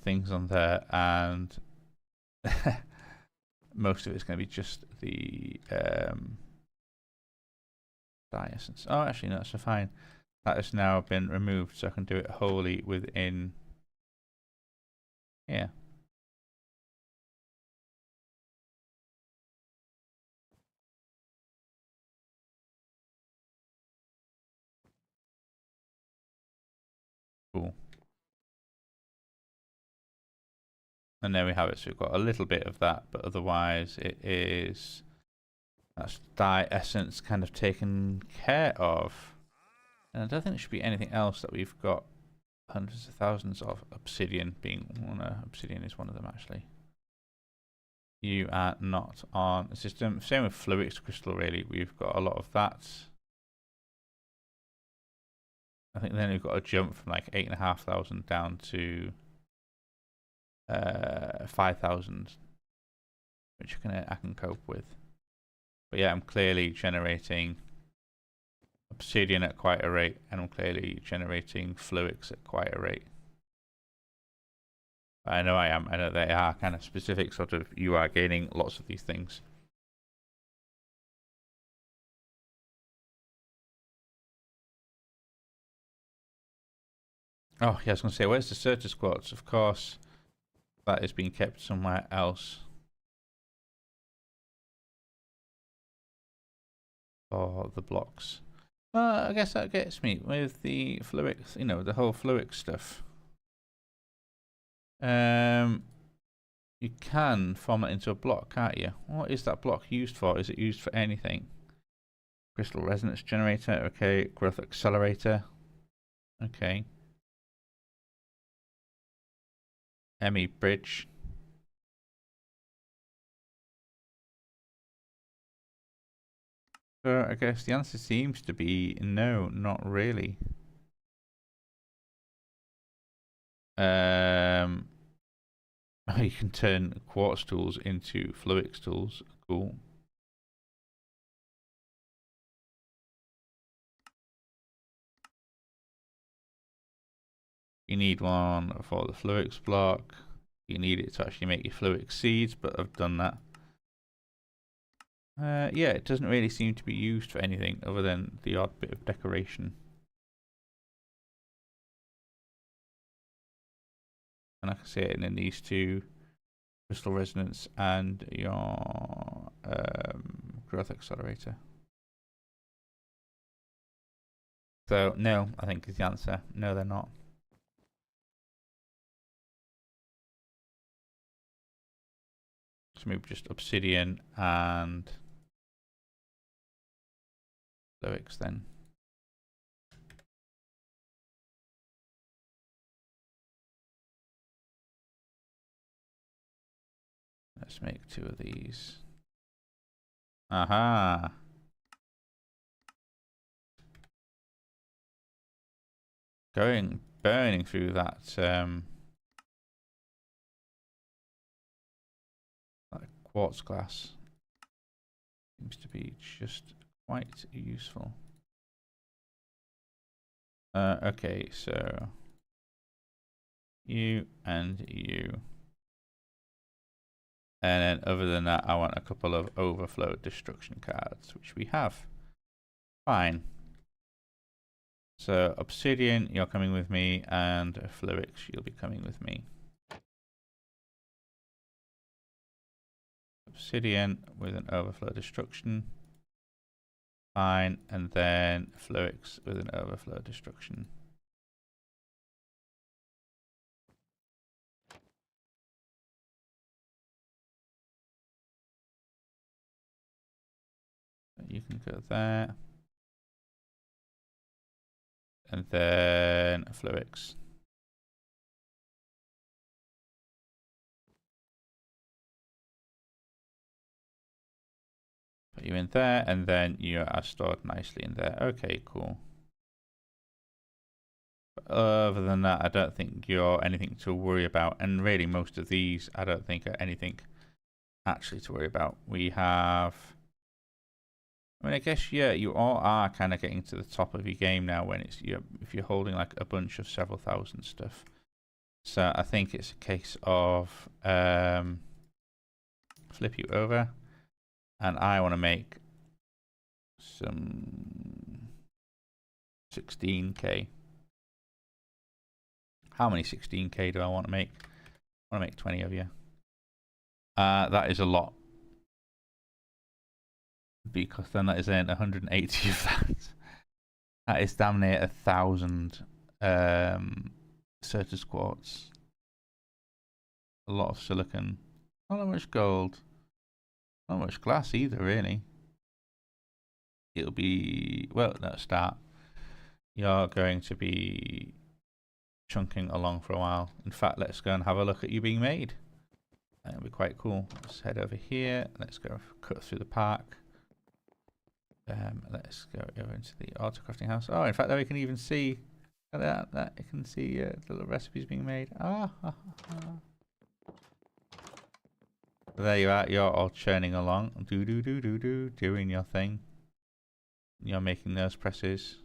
things on there, and most of it's going to be just the dye essence. Oh, actually, no, so fine. That has now been removed, so I can do it wholly within here. Cool. And there we have it. So we've got a little bit of that, but otherwise it is, that's dye essence kind of taken care of. And I don't think there should be anything else that we've got hundreds of thousands of. Obsidian being one. Obsidian is one of them, actually. You are not on the system. Same with Fluix crystal, really. We've got a lot of that. I think then we've got a jump from like 8,500 down to 5,000, which I can cope with. But yeah, I'm clearly generating obsidian at quite a rate, and I'm clearly generating Fluix at quite a rate. I know I am. I know they are kind of specific, sort of, you are gaining lots of these things. Oh, yeah, I was going to say, where's the Certus quartz? Of course, that is being kept somewhere else. For the blocks. I guess that gets me with the Fluix, you know, the whole Fluix stuff. You can form it into a block, can't you? What is that block used for? Is it used for anything? Crystal resonance generator, okay. Growth accelerator, okay. ME bridge. So I guess the answer seems to be no, not really. You can turn quartz tools into Fluix tools. Cool. You need one for the Fluix block. You need it to actually make your Fluix seeds, but I've done that. Yeah, it doesn't really seem to be used for anything other than the odd bit of decoration. And I can see it in these two, crystal resonance and your growth accelerator. So no, I think is the answer. No, they're not. So maybe just obsidian and Fluix then. Let's make two of these. Aha. Burning through that that quartz glass seems to be just quite useful. Okay, so you and you. And then other than that, I want a couple of overflow destruction cards, which we have. Fine. So obsidian, you're coming with me, and Fluix, you'll be coming with me. Obsidian with an overflow destruction. Fine, and then Fluix with an overflow destruction. You can go there. and then Fluix. Put you in there, and then you are stored nicely in there. Okay, cool. But other than that, I don't think you're anything to worry about. And really, most of these, I don't think are anything actually to worry about. We have... I mean, I guess, yeah, you all are kind of getting to the top of your game now when it's if you're holding like a bunch of several thousand stuff. So I think it's a case of flip you over, and I want to make some 16k. How many 16k do I want to make? I want to make 20 of you. That is a lot, because then that is in 180 of that. That is damn near 1,000 Certus quartz. A lot of silicon. Not that much gold. Not much glass either, really. It'll be, well, let's start. You're going to be chunking along for a while. In fact, let's go and have a look at you being made. That'll be quite cool. Let's head over here. Let's go cut through the park. Let's go over into the auto crafting house. Oh, in fact, there we can even see that. You can see the little recipes being made. There you are. You're all churning along, doing your thing. You're making those presses.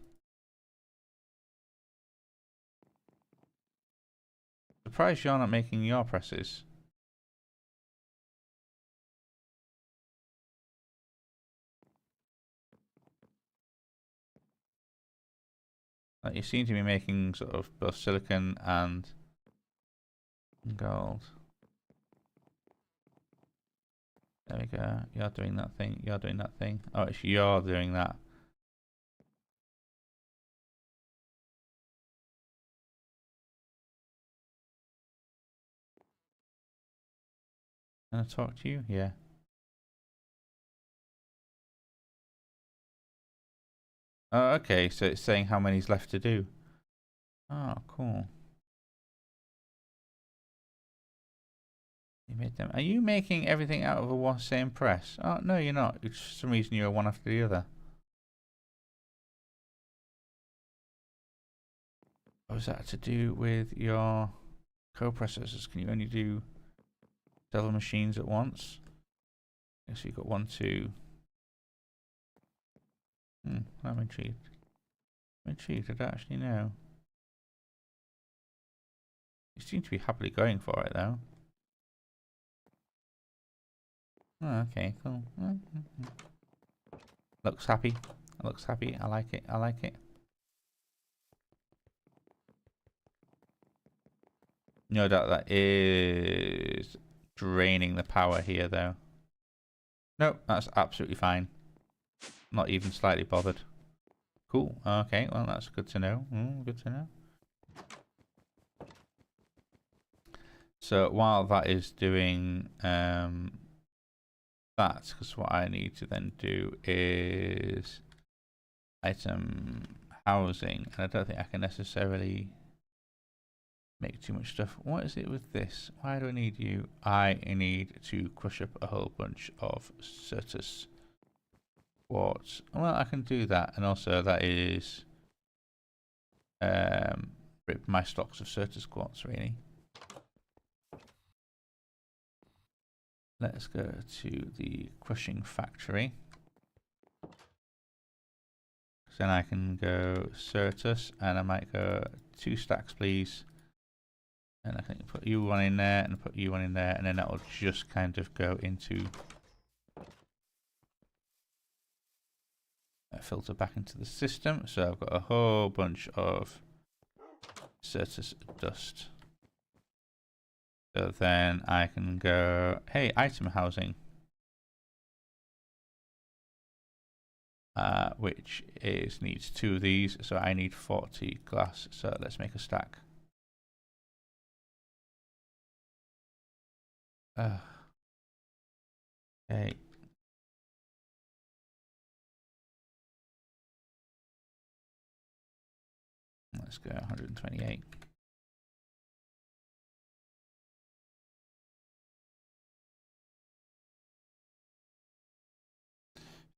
Surprised you're not making your presses. Like, you seem to be making sort of both silicon and gold. There we go. You're doing that thing. You're doing that thing. Oh, it's you're doing that. Can I talk to you? Yeah. Oh, okay. So it's saying how many's left to do. Oh, cool. You made them. Are you making everything out of the same press? Oh, no, you're not. For some reason, you're one after the other. Or is that to do with your co-processors? Can you only do several machines at once? So you've got 1, 2. I'm intrigued. I'm intrigued. I don't actually know. You seem to be happily going for it, though. Oh, okay, cool. Looks happy. Looks happy. I like it. I like it. No doubt that is draining the power here, though. Nope, that's absolutely fine. Not even slightly bothered. Cool. Okay, well, that's good to know. Good to know. So while that is doing that, because what I need to then do is item housing, and I don't think I can necessarily make too much stuff. What is it with this? Why do I need you? I need to crush up a whole bunch of Certus quartz. Well, I can do that, and also that is rip my stocks of Certus quartz, really. Let's go to the crushing factory. So then I can go Certus, and I might go 2 stacks, please. And I can put you one in there, and put you one in there, and then that will just kind of go into filter back into the system. So I've got a whole bunch of Certus dust. So then I can go, hey, item housing. Which needs 2 of these, so I need 40 glass. So let's make a stack. Okay. let's go 128.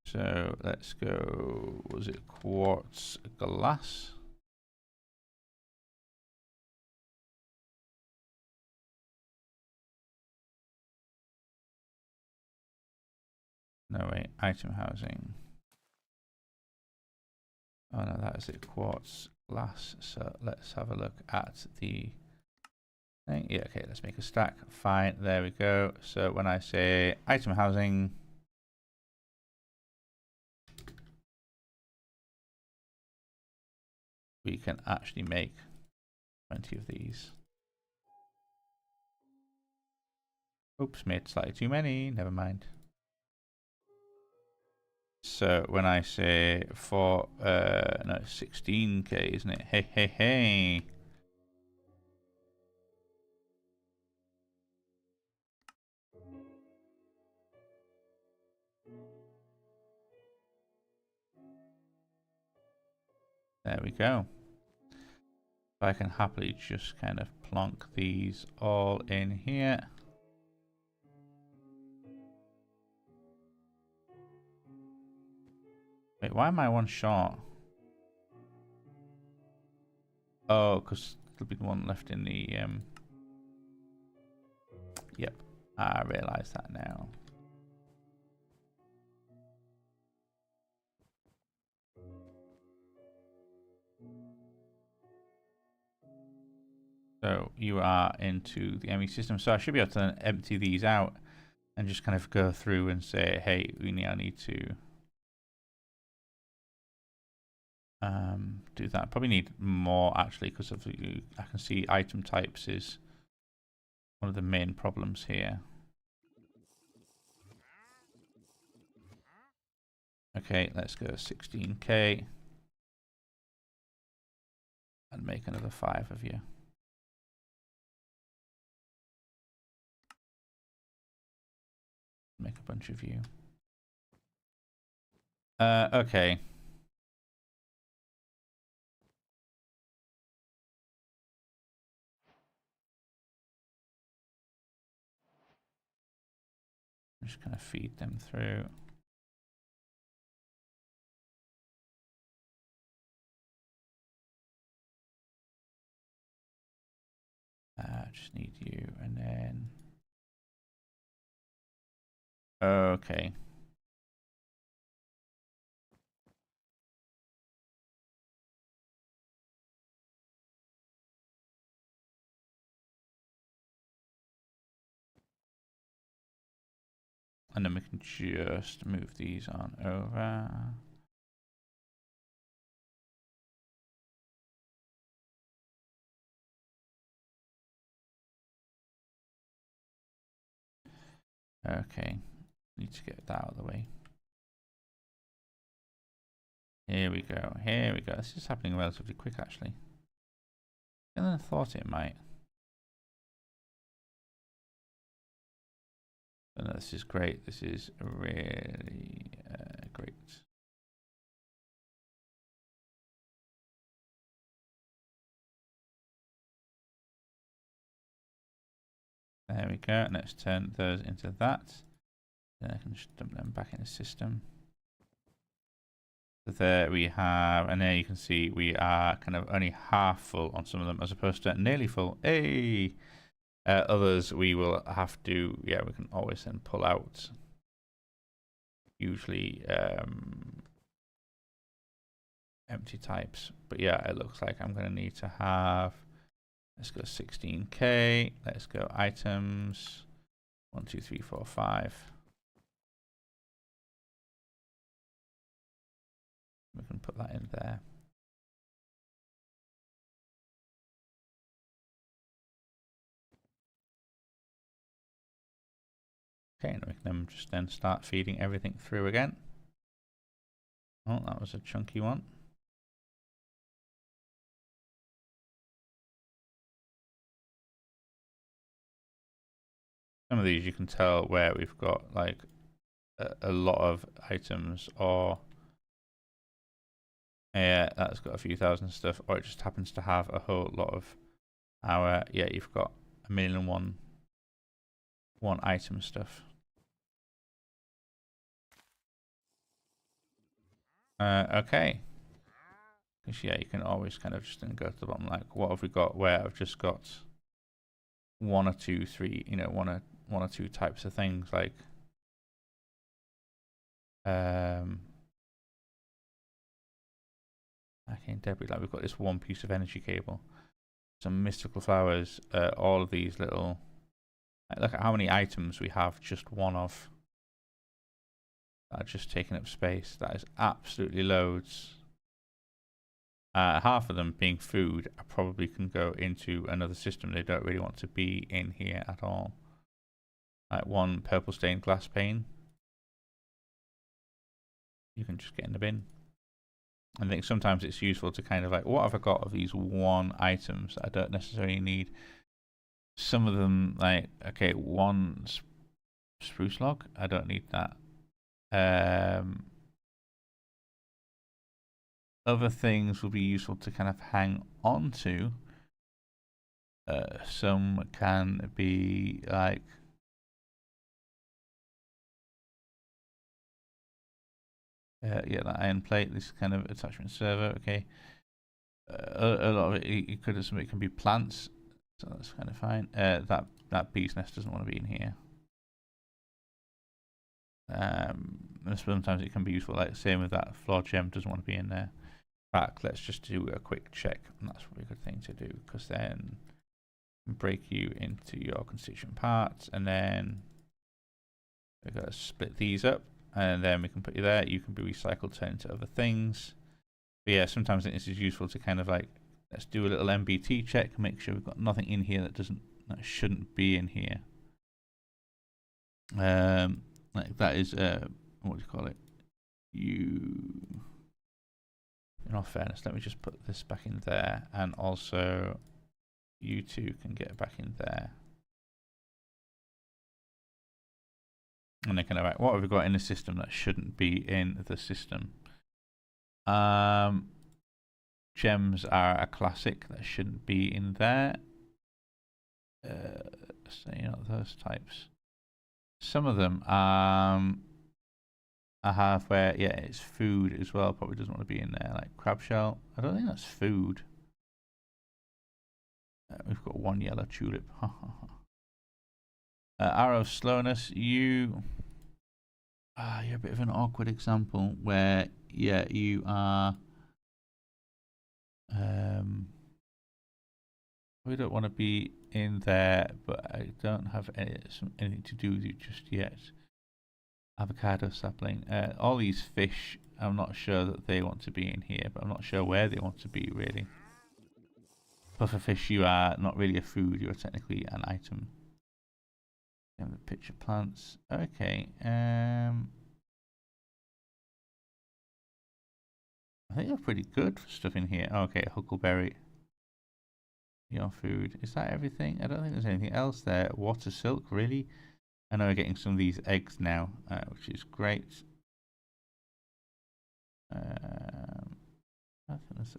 So let's go, was it quartz glass? No, wait, item housing. Oh no, that is it, quartz glass. So let's have a look at the thing. Yeah, okay, let's make a stack. Fine, there we go. So when I say item housing, we can actually make 20 of these. Oops, made slightly too many, never mind. So when I say for, no, 16k, isn't it? Hey, hey, hey. There we go. I can happily just kind of plonk these all in here. Wait, why am I one short? Oh, because there'll be one left in the, yep, I realise that now. So you are into the ME system. So I should be able to empty these out and just kind of go through and say, hey, I need to do that. Probably need more actually, because of I can see item types is one of the main problems here. Okay, let's go 16k and make another 5 of you. Make a bunch of you. Okay. I'm just gonna feed them through. Just need you, and then okay. And then we can just move these on over. Okay, need to get that out of the way. Here we go, here we go. This is happening relatively quick actually. And I thought it might. Oh, no, this is great, this is really great. There we go, let's turn those into that. Then I can just dump them back in the system. So there we have, and there you can see we are kind of only half full on some of them as opposed to nearly full. Hey! Others we will have to, yeah, we can always then pull out. Usually empty types. But yeah, it looks like I'm going to need to have, let's go 16k, let's go items, 1, 2, 3, 4, 5. We can put that in there. Okay, and we can just then start feeding everything through again. Oh, that was a chunky one. Some of these you can tell where we've got like a lot of items or Yeah, that's got a few thousand stuff, or it just happens to have a whole lot of our, yeah, you've got 1,000,001 item stuff. Okay. Because yeah, you can always kind of just go to the bottom, like, what have we got where I've just got one or two, three, you know, one or two types of things, like arcane debris, like we've got this one piece of energy cable, some mystical flowers, all of these little, like, look at how many items we have, just one of, that are just taking up space. That is absolutely loads. Half of them being food, I probably can go into another system. They don't really want to be in here at all. Like one purple stained glass pane, you can just get in the bin. I think sometimes it's useful to kind of like, what have I got of these one items that I don't necessarily need? Some of them, like, okay, one spruce log, I don't need that. Other things will be useful to kind of hang on to. Some can be like, yeah, that iron plate, this kind of attachment server, okay. A lot of it, you could have something, it can be plants, so that's kind of fine. That bee's nest doesn't want to be in here. And sometimes it can be useful, like same with that floor gem, doesn't want to be in there. Back, let's just do a quick check, and that's probably a good thing to do, because then break you into your constituent parts, and then we're going to split these up, and then we can put you there. You can be recycled, turned into other things. But yeah, sometimes this is useful to kind of like, let's do a little MBT check, make sure we've got nothing in here that shouldn't be in here. Like that is what do you call it? In all fairness, let me just put this back in there, and also you two can get back in there. And then kind of like, what have we got in the system that shouldn't be in the system? Gems are a classic that shouldn't be in there. So you know, those types. Some of them I have where, yeah, it's food as well, probably doesn't want to be in there, like crab shell. I don't think that's food. We've got one yellow tulip. Arrow of slowness, you're a bit of an awkward example where, yeah, you are we don't want to be in there, but I don't have anything to do with you just yet. Avocado sapling. All these fish, I'm not sure that they want to be in here, but I'm not sure where they want to be, really. Pufferfish, you are not really a food, you are technically an item. The pitcher plants. Okay. I think they're pretty good for stuff in here. Okay, huckleberry. Your food. Is that everything? I don't think there's anything else there. Water silk, really? I know we're getting some of these eggs now, which is great.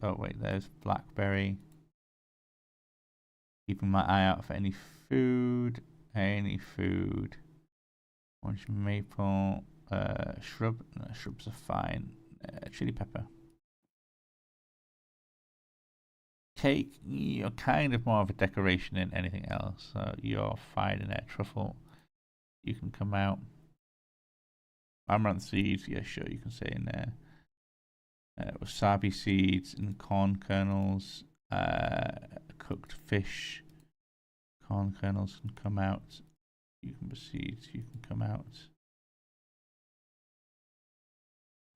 Oh wait, there's blackberry. Keeping my eye out for any food. Orange maple. Shrub. No, shrubs are fine. Chili pepper. Cake, you're kind of more of a decoration than anything else, so you're fine in there. Truffle, you can come out. Amaranth seeds, yeah, sure, you can stay in there. Wasabi seeds and corn kernels. Cooked fish, corn kernels can come out. Cucumber seeds, you can come out.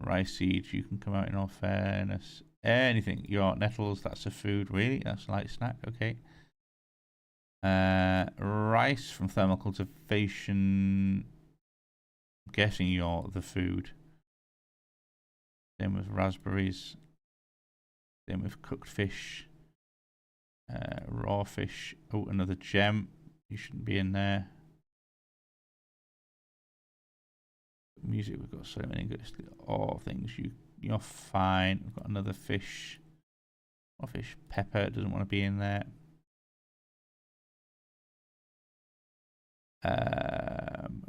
Rice seeds, you can come out in all fairness. Anything, your nettles, that's a food, really? That's a light snack, okay. Rice from thermal cultivation. I'm guessing you're the food. Same with raspberries. Same with cooked fish. Raw fish. Oh, another gem. You shouldn't be in there. Music, we've got so many good all things. You're fine. We've got another fish. What fish? Pepper doesn't want to be in there.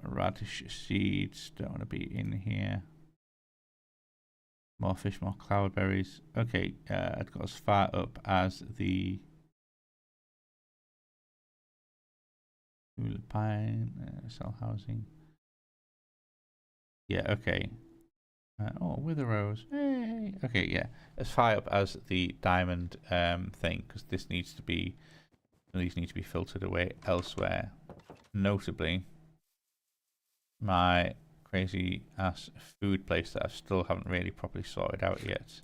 Radish seeds don't want to be in here. More fish, more cloudberries. Okay, I've got as far up as the pine, cell housing. Yeah, okay. Oh, wither rose. Hey. Okay, yeah. As far up as the diamond thing, because this needs to be, these need to be filtered away elsewhere. Notably, my crazy ass food place that I still haven't really properly sorted out yet.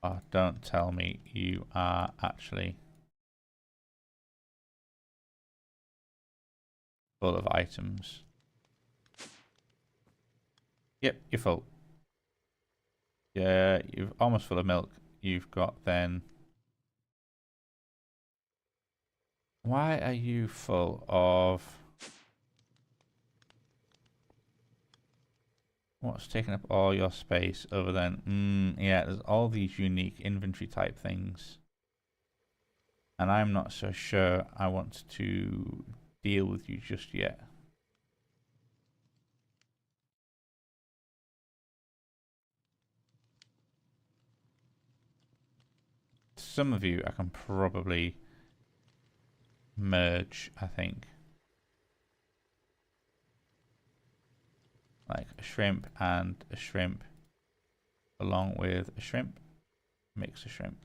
Oh, don't tell me you are actually full of items. Yep, you're full. Yeah, you're almost full of milk. You've got then... Why are you full of... What's taking up all your space other than... yeah, there's all these unique inventory type things. And I'm not so sure I want to deal with you just yet. Some of you I can probably merge, I think. Like a shrimp and a shrimp along with a shrimp. Mix a shrimp.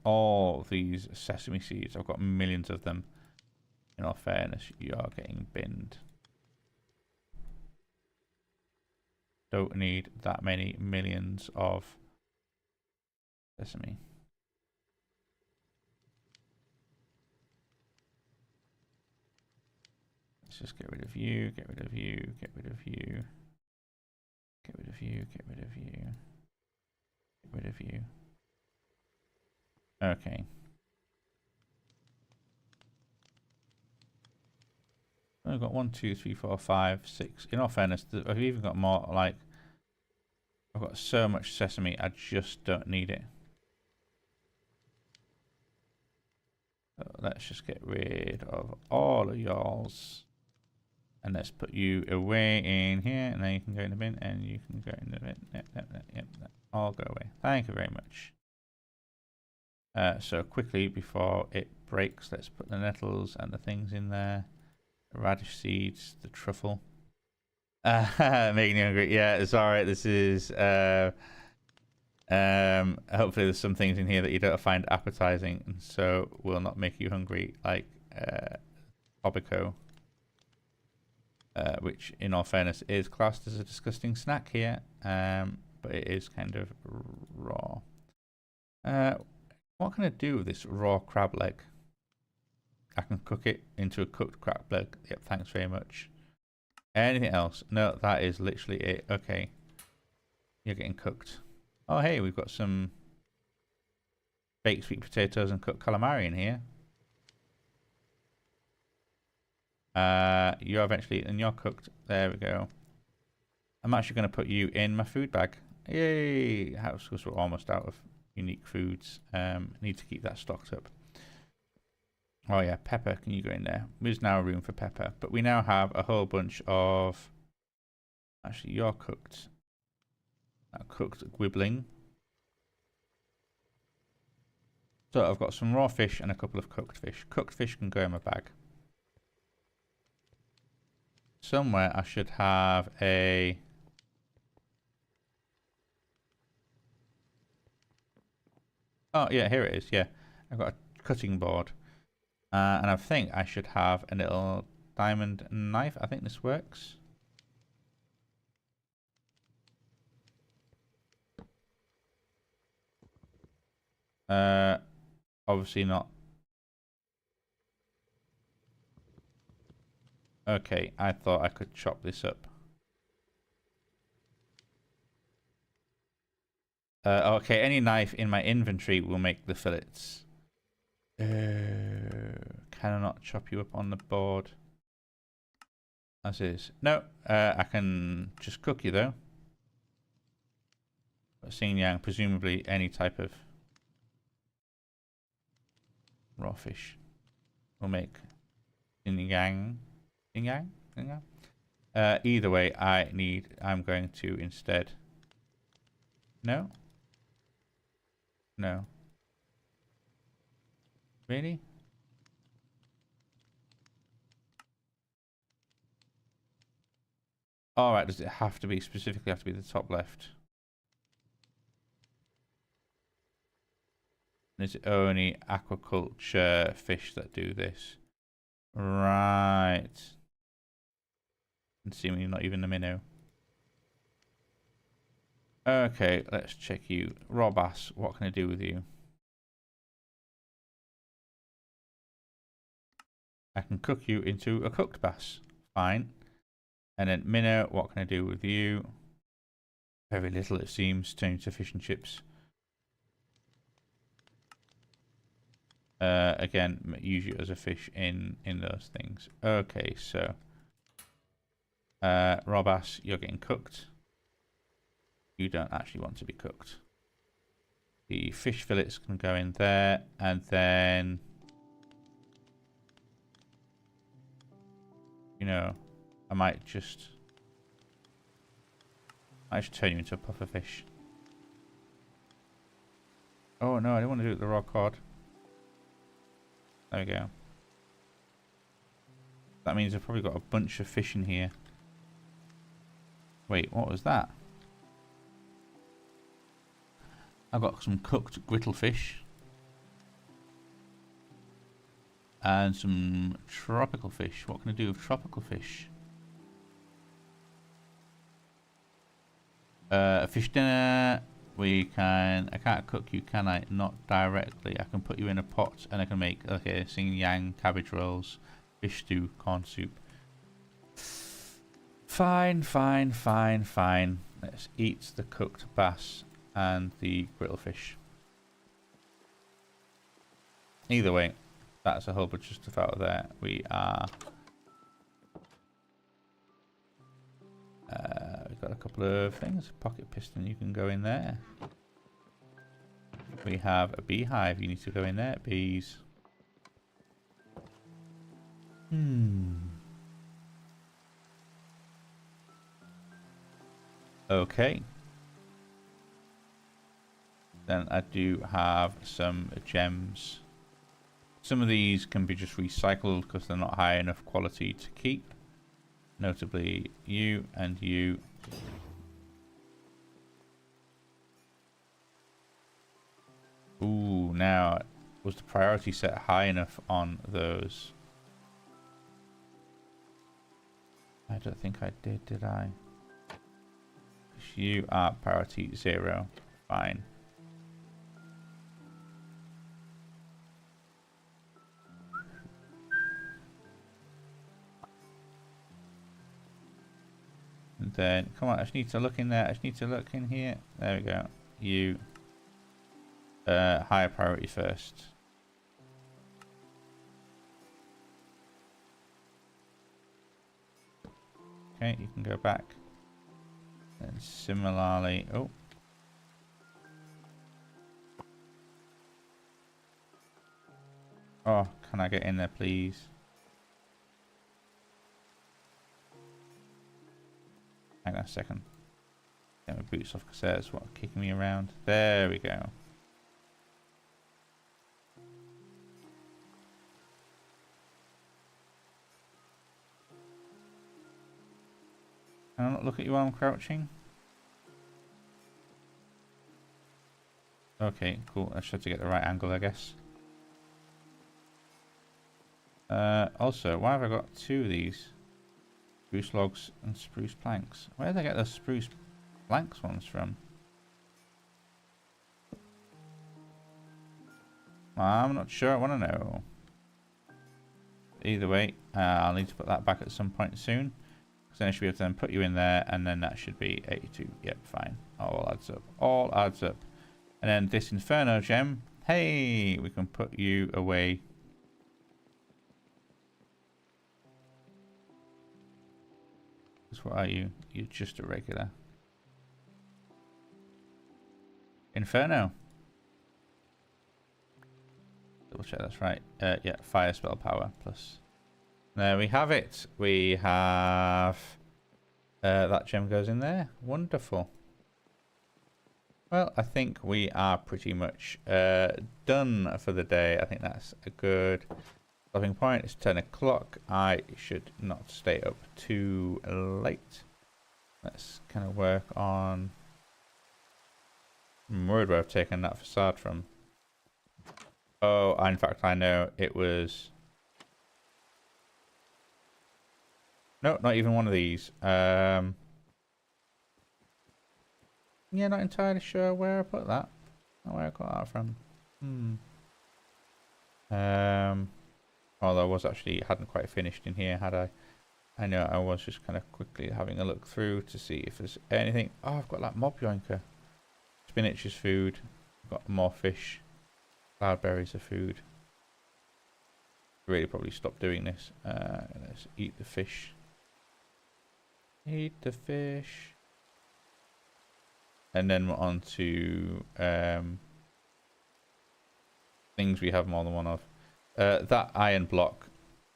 All these sesame seeds, I've got millions of them. In all fairness, you are getting binned. Don't need that many millions of sesame. Let's just get rid of you, get rid of you, get rid of you, get rid of you, get rid of you, get rid of you. Okay. I've got 1, 2, 3, 4, 5, 6. In all fairness, I've even got more, like, I've got so much sesame, I just don't need it. So let's just get rid of all of y'alls. And let's put you away in here, and then you can go in the bin, and you can go in the bin. Yep, all go away. Thank you very much. So quickly, before it breaks, let's put the nettles and the things in there. The radish seeds, the truffle. Making you hungry. Yeah, it's alright. This is... hopefully there's some things in here that you don't find appetizing, and so will not make you hungry, like Obico. Which, in all fairness, is classed as a disgusting snack here, but it is kind of raw. What can I do with this raw crab leg? I can cook it into a cooked crab leg. Yep, thanks very much. Anything else? No, that is literally it. Okay. You're getting cooked. Oh, hey, we've got some baked sweet potatoes and cooked calamari in here. You're eventually, and you're cooked. There we go. I'm actually going to put you in my food bag. Yay! Because we're almost out of unique foods. Need to keep that stocked up. Oh yeah, pepper, can you go in there? There's now room for pepper, but we now have a whole bunch of... Actually, you're cooked. Cooked quibbling. So I've got some raw fish and a couple of cooked fish. Cooked fish can go in my bag. Somewhere I should have a... Oh yeah, here it is, yeah. I've got a cutting board. And I think I should have a little diamond knife. I think this works. Obviously not. Okay, I thought I could chop this up. Okay, any knife in my inventory will make the fillets. Can I not chop you up on the board? As is. No, I can just cook you though. Xing yang, presumably any type of raw fish will make Xing yang. Xing yang? Xing yang? Either way, I'm going to instead. No? No. Really? Alright, does it have to be, specifically have to be the top left? Is it only aquaculture fish that do this? Right. And seemingly not even the minnow. Okay, let's check you. Raw bass, what can I do with you? I can cook you into a cooked bass. Fine. And then minnow, what can I do with you? Very little, it seems. Turn into fish and chips. Again, use you as a fish in those things. Okay, so raw bass, you're getting cooked. You don't actually want to be cooked. The fish fillets can go in there, and then you know, I might just turn you into a puffer fish. Oh no, I don't want to do it with the raw cod. There we go. That means I've probably got a bunch of fish in here. Wait, what was that? I've got some cooked griddle fish. And some tropical fish. What can I do with tropical fish? A fish dinner. I can't cook you, can I? Not directly. I can put you in a pot and I can make, okay, Xing yang, cabbage rolls, fish stew, corn soup. Fine, fine, fine, fine. Let's eat the cooked bass and the griddle fish. Either way, that's a whole bunch of stuff out of there. We are... we've got a couple of things. Pocket piston, you can go in there. We have a beehive, you need to go in there. Bees. Okay. Then I do have some gems. Some of these can be just recycled because they're not high enough quality to keep. Notably you and you. Ooh, now was the priority set high enough on those? I don't think I did I? You are priority 0. Fine. And then, come on, I just need to look in there. I just need to look in here. There we go. You. Higher priority first. Okay, you can go back. And similarly, oh. Oh, can I get in there, please? Hang on a second. Get my boots off because that's what's kicking me around. There we go. Can I not look at you while I'm crouching? Okay, cool. I should have to get the right angle, I guess. Also, why have I got 2 of these? Spruce logs and spruce planks. Where did I get those spruce planks ones from? I'm not sure. I want to know. Either way, I'll need to put that back at some point soon. Because then I should be able to then put you in there, and then that should be 82. Yep, fine. All adds up. All adds up. And then this Inferno gem. Hey, we can put you away. What are you? You're just a regular. Inferno. Double check that's right. Yeah, fire spell power plus. There we have it. We have that gem goes in there. Wonderful. Well, I think we are pretty much done for the day. I think that's a good stopping point. It's 10 o'clock. I should not stay up too late. Let's kind of work on... I'm worried where I've taken that facade from. Oh, in fact, I know it was... No, not even one of these. Yeah, not entirely sure where I put that. Not where I got that from. Although I was actually hadn't quite finished in here, had I? I know I was just kind of quickly having a look through to see if there's anything. Oh, I've got that mob yoinker. Spinach is food. I've got more fish. Cloudberries are food. Really probably stop doing this. Let's eat the fish. Eat the fish. And then we're on to things we have more than one of. That iron block,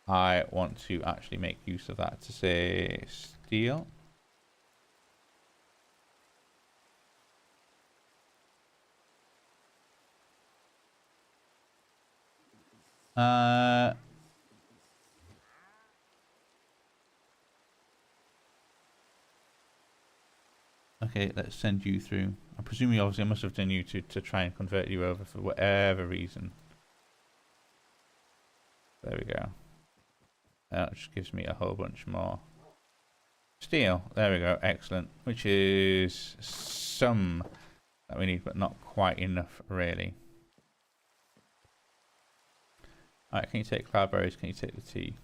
I want to actually make use of that to say steel. Okay, let's send you through. I presume you obviously must have done you to try and convert you over for whatever reason. There we go. That just gives me a whole bunch more steel. There we go. Excellent. Which is some that we need, but not quite enough, really. Alright, can you take cloudberries? Can you take the tea?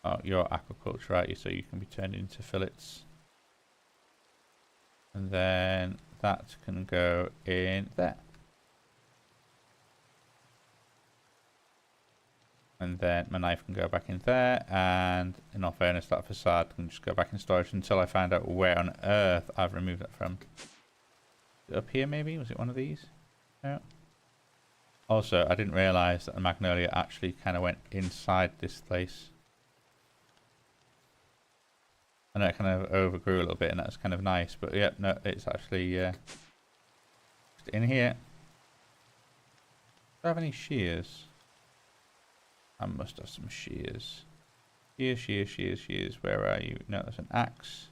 Oh, you're aquaculture, aren't you? So you can be turned into fillets. And then that can go in there. And then my knife can go back in there, and in all fairness, that facade can just go back in storage until I find out where on earth I've removed that from. Up here, maybe? Was it one of these? No. Also, I didn't realise that the magnolia actually kind of went inside this place. I know it kind of overgrew a little bit, and that's kind of nice, but yeah, no, it's actually just in here. Do I have any shears? I must have some shears. Shears. Where are you? No, that's an axe.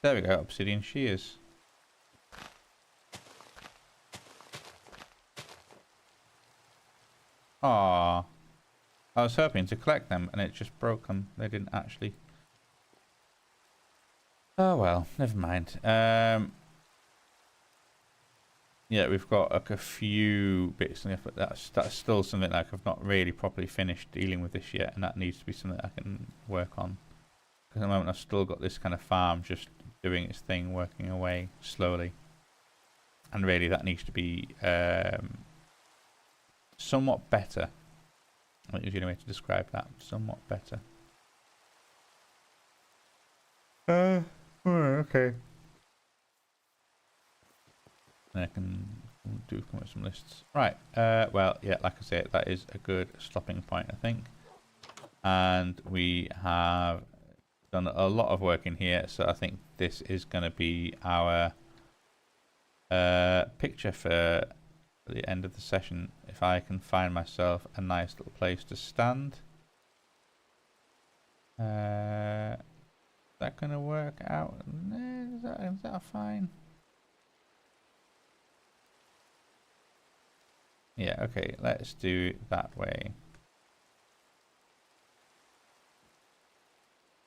There we go, obsidian shears. Ah, I was hoping to collect them, and it just broke them. They didn't actually. Oh well, never mind. Yeah, we've got like a few bits left, but that's still something like I've not really properly finished dealing with this yet, and that needs to be something I can work on. Because at the moment I've still got this kind of farm just doing its thing, working away slowly, and really that needs to be somewhat better. I think there's any way to describe that. Somewhat better. Okay. I can come up with some lists. Right. Well, yeah, like I said, that is a good stopping point, I think. And we have done a lot of work in here, so I think this is going to be our picture for the end of the session. If I can find myself a nice little place to stand. Is that going to work out? Is that fine? Yeah, okay, let's do it that way.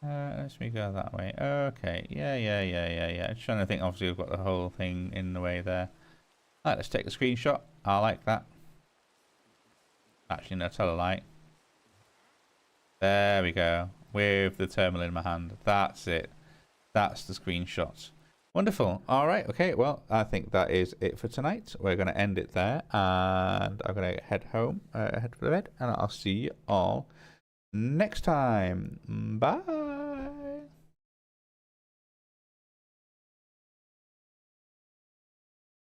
Let's me go that way. Okay, yeah. I'm trying to think, obviously we've got the whole thing in the way there. Alright, let's take a screenshot. I like that. Actually, no, tell a lie. There we go. With the terminal in my hand. That's it. That's the screenshot. Wonderful. All right. Okay. Well, I think that is it for tonight. We're going to end it there, and I'm going to head home, head to bed, and I'll see you all next time. Bye.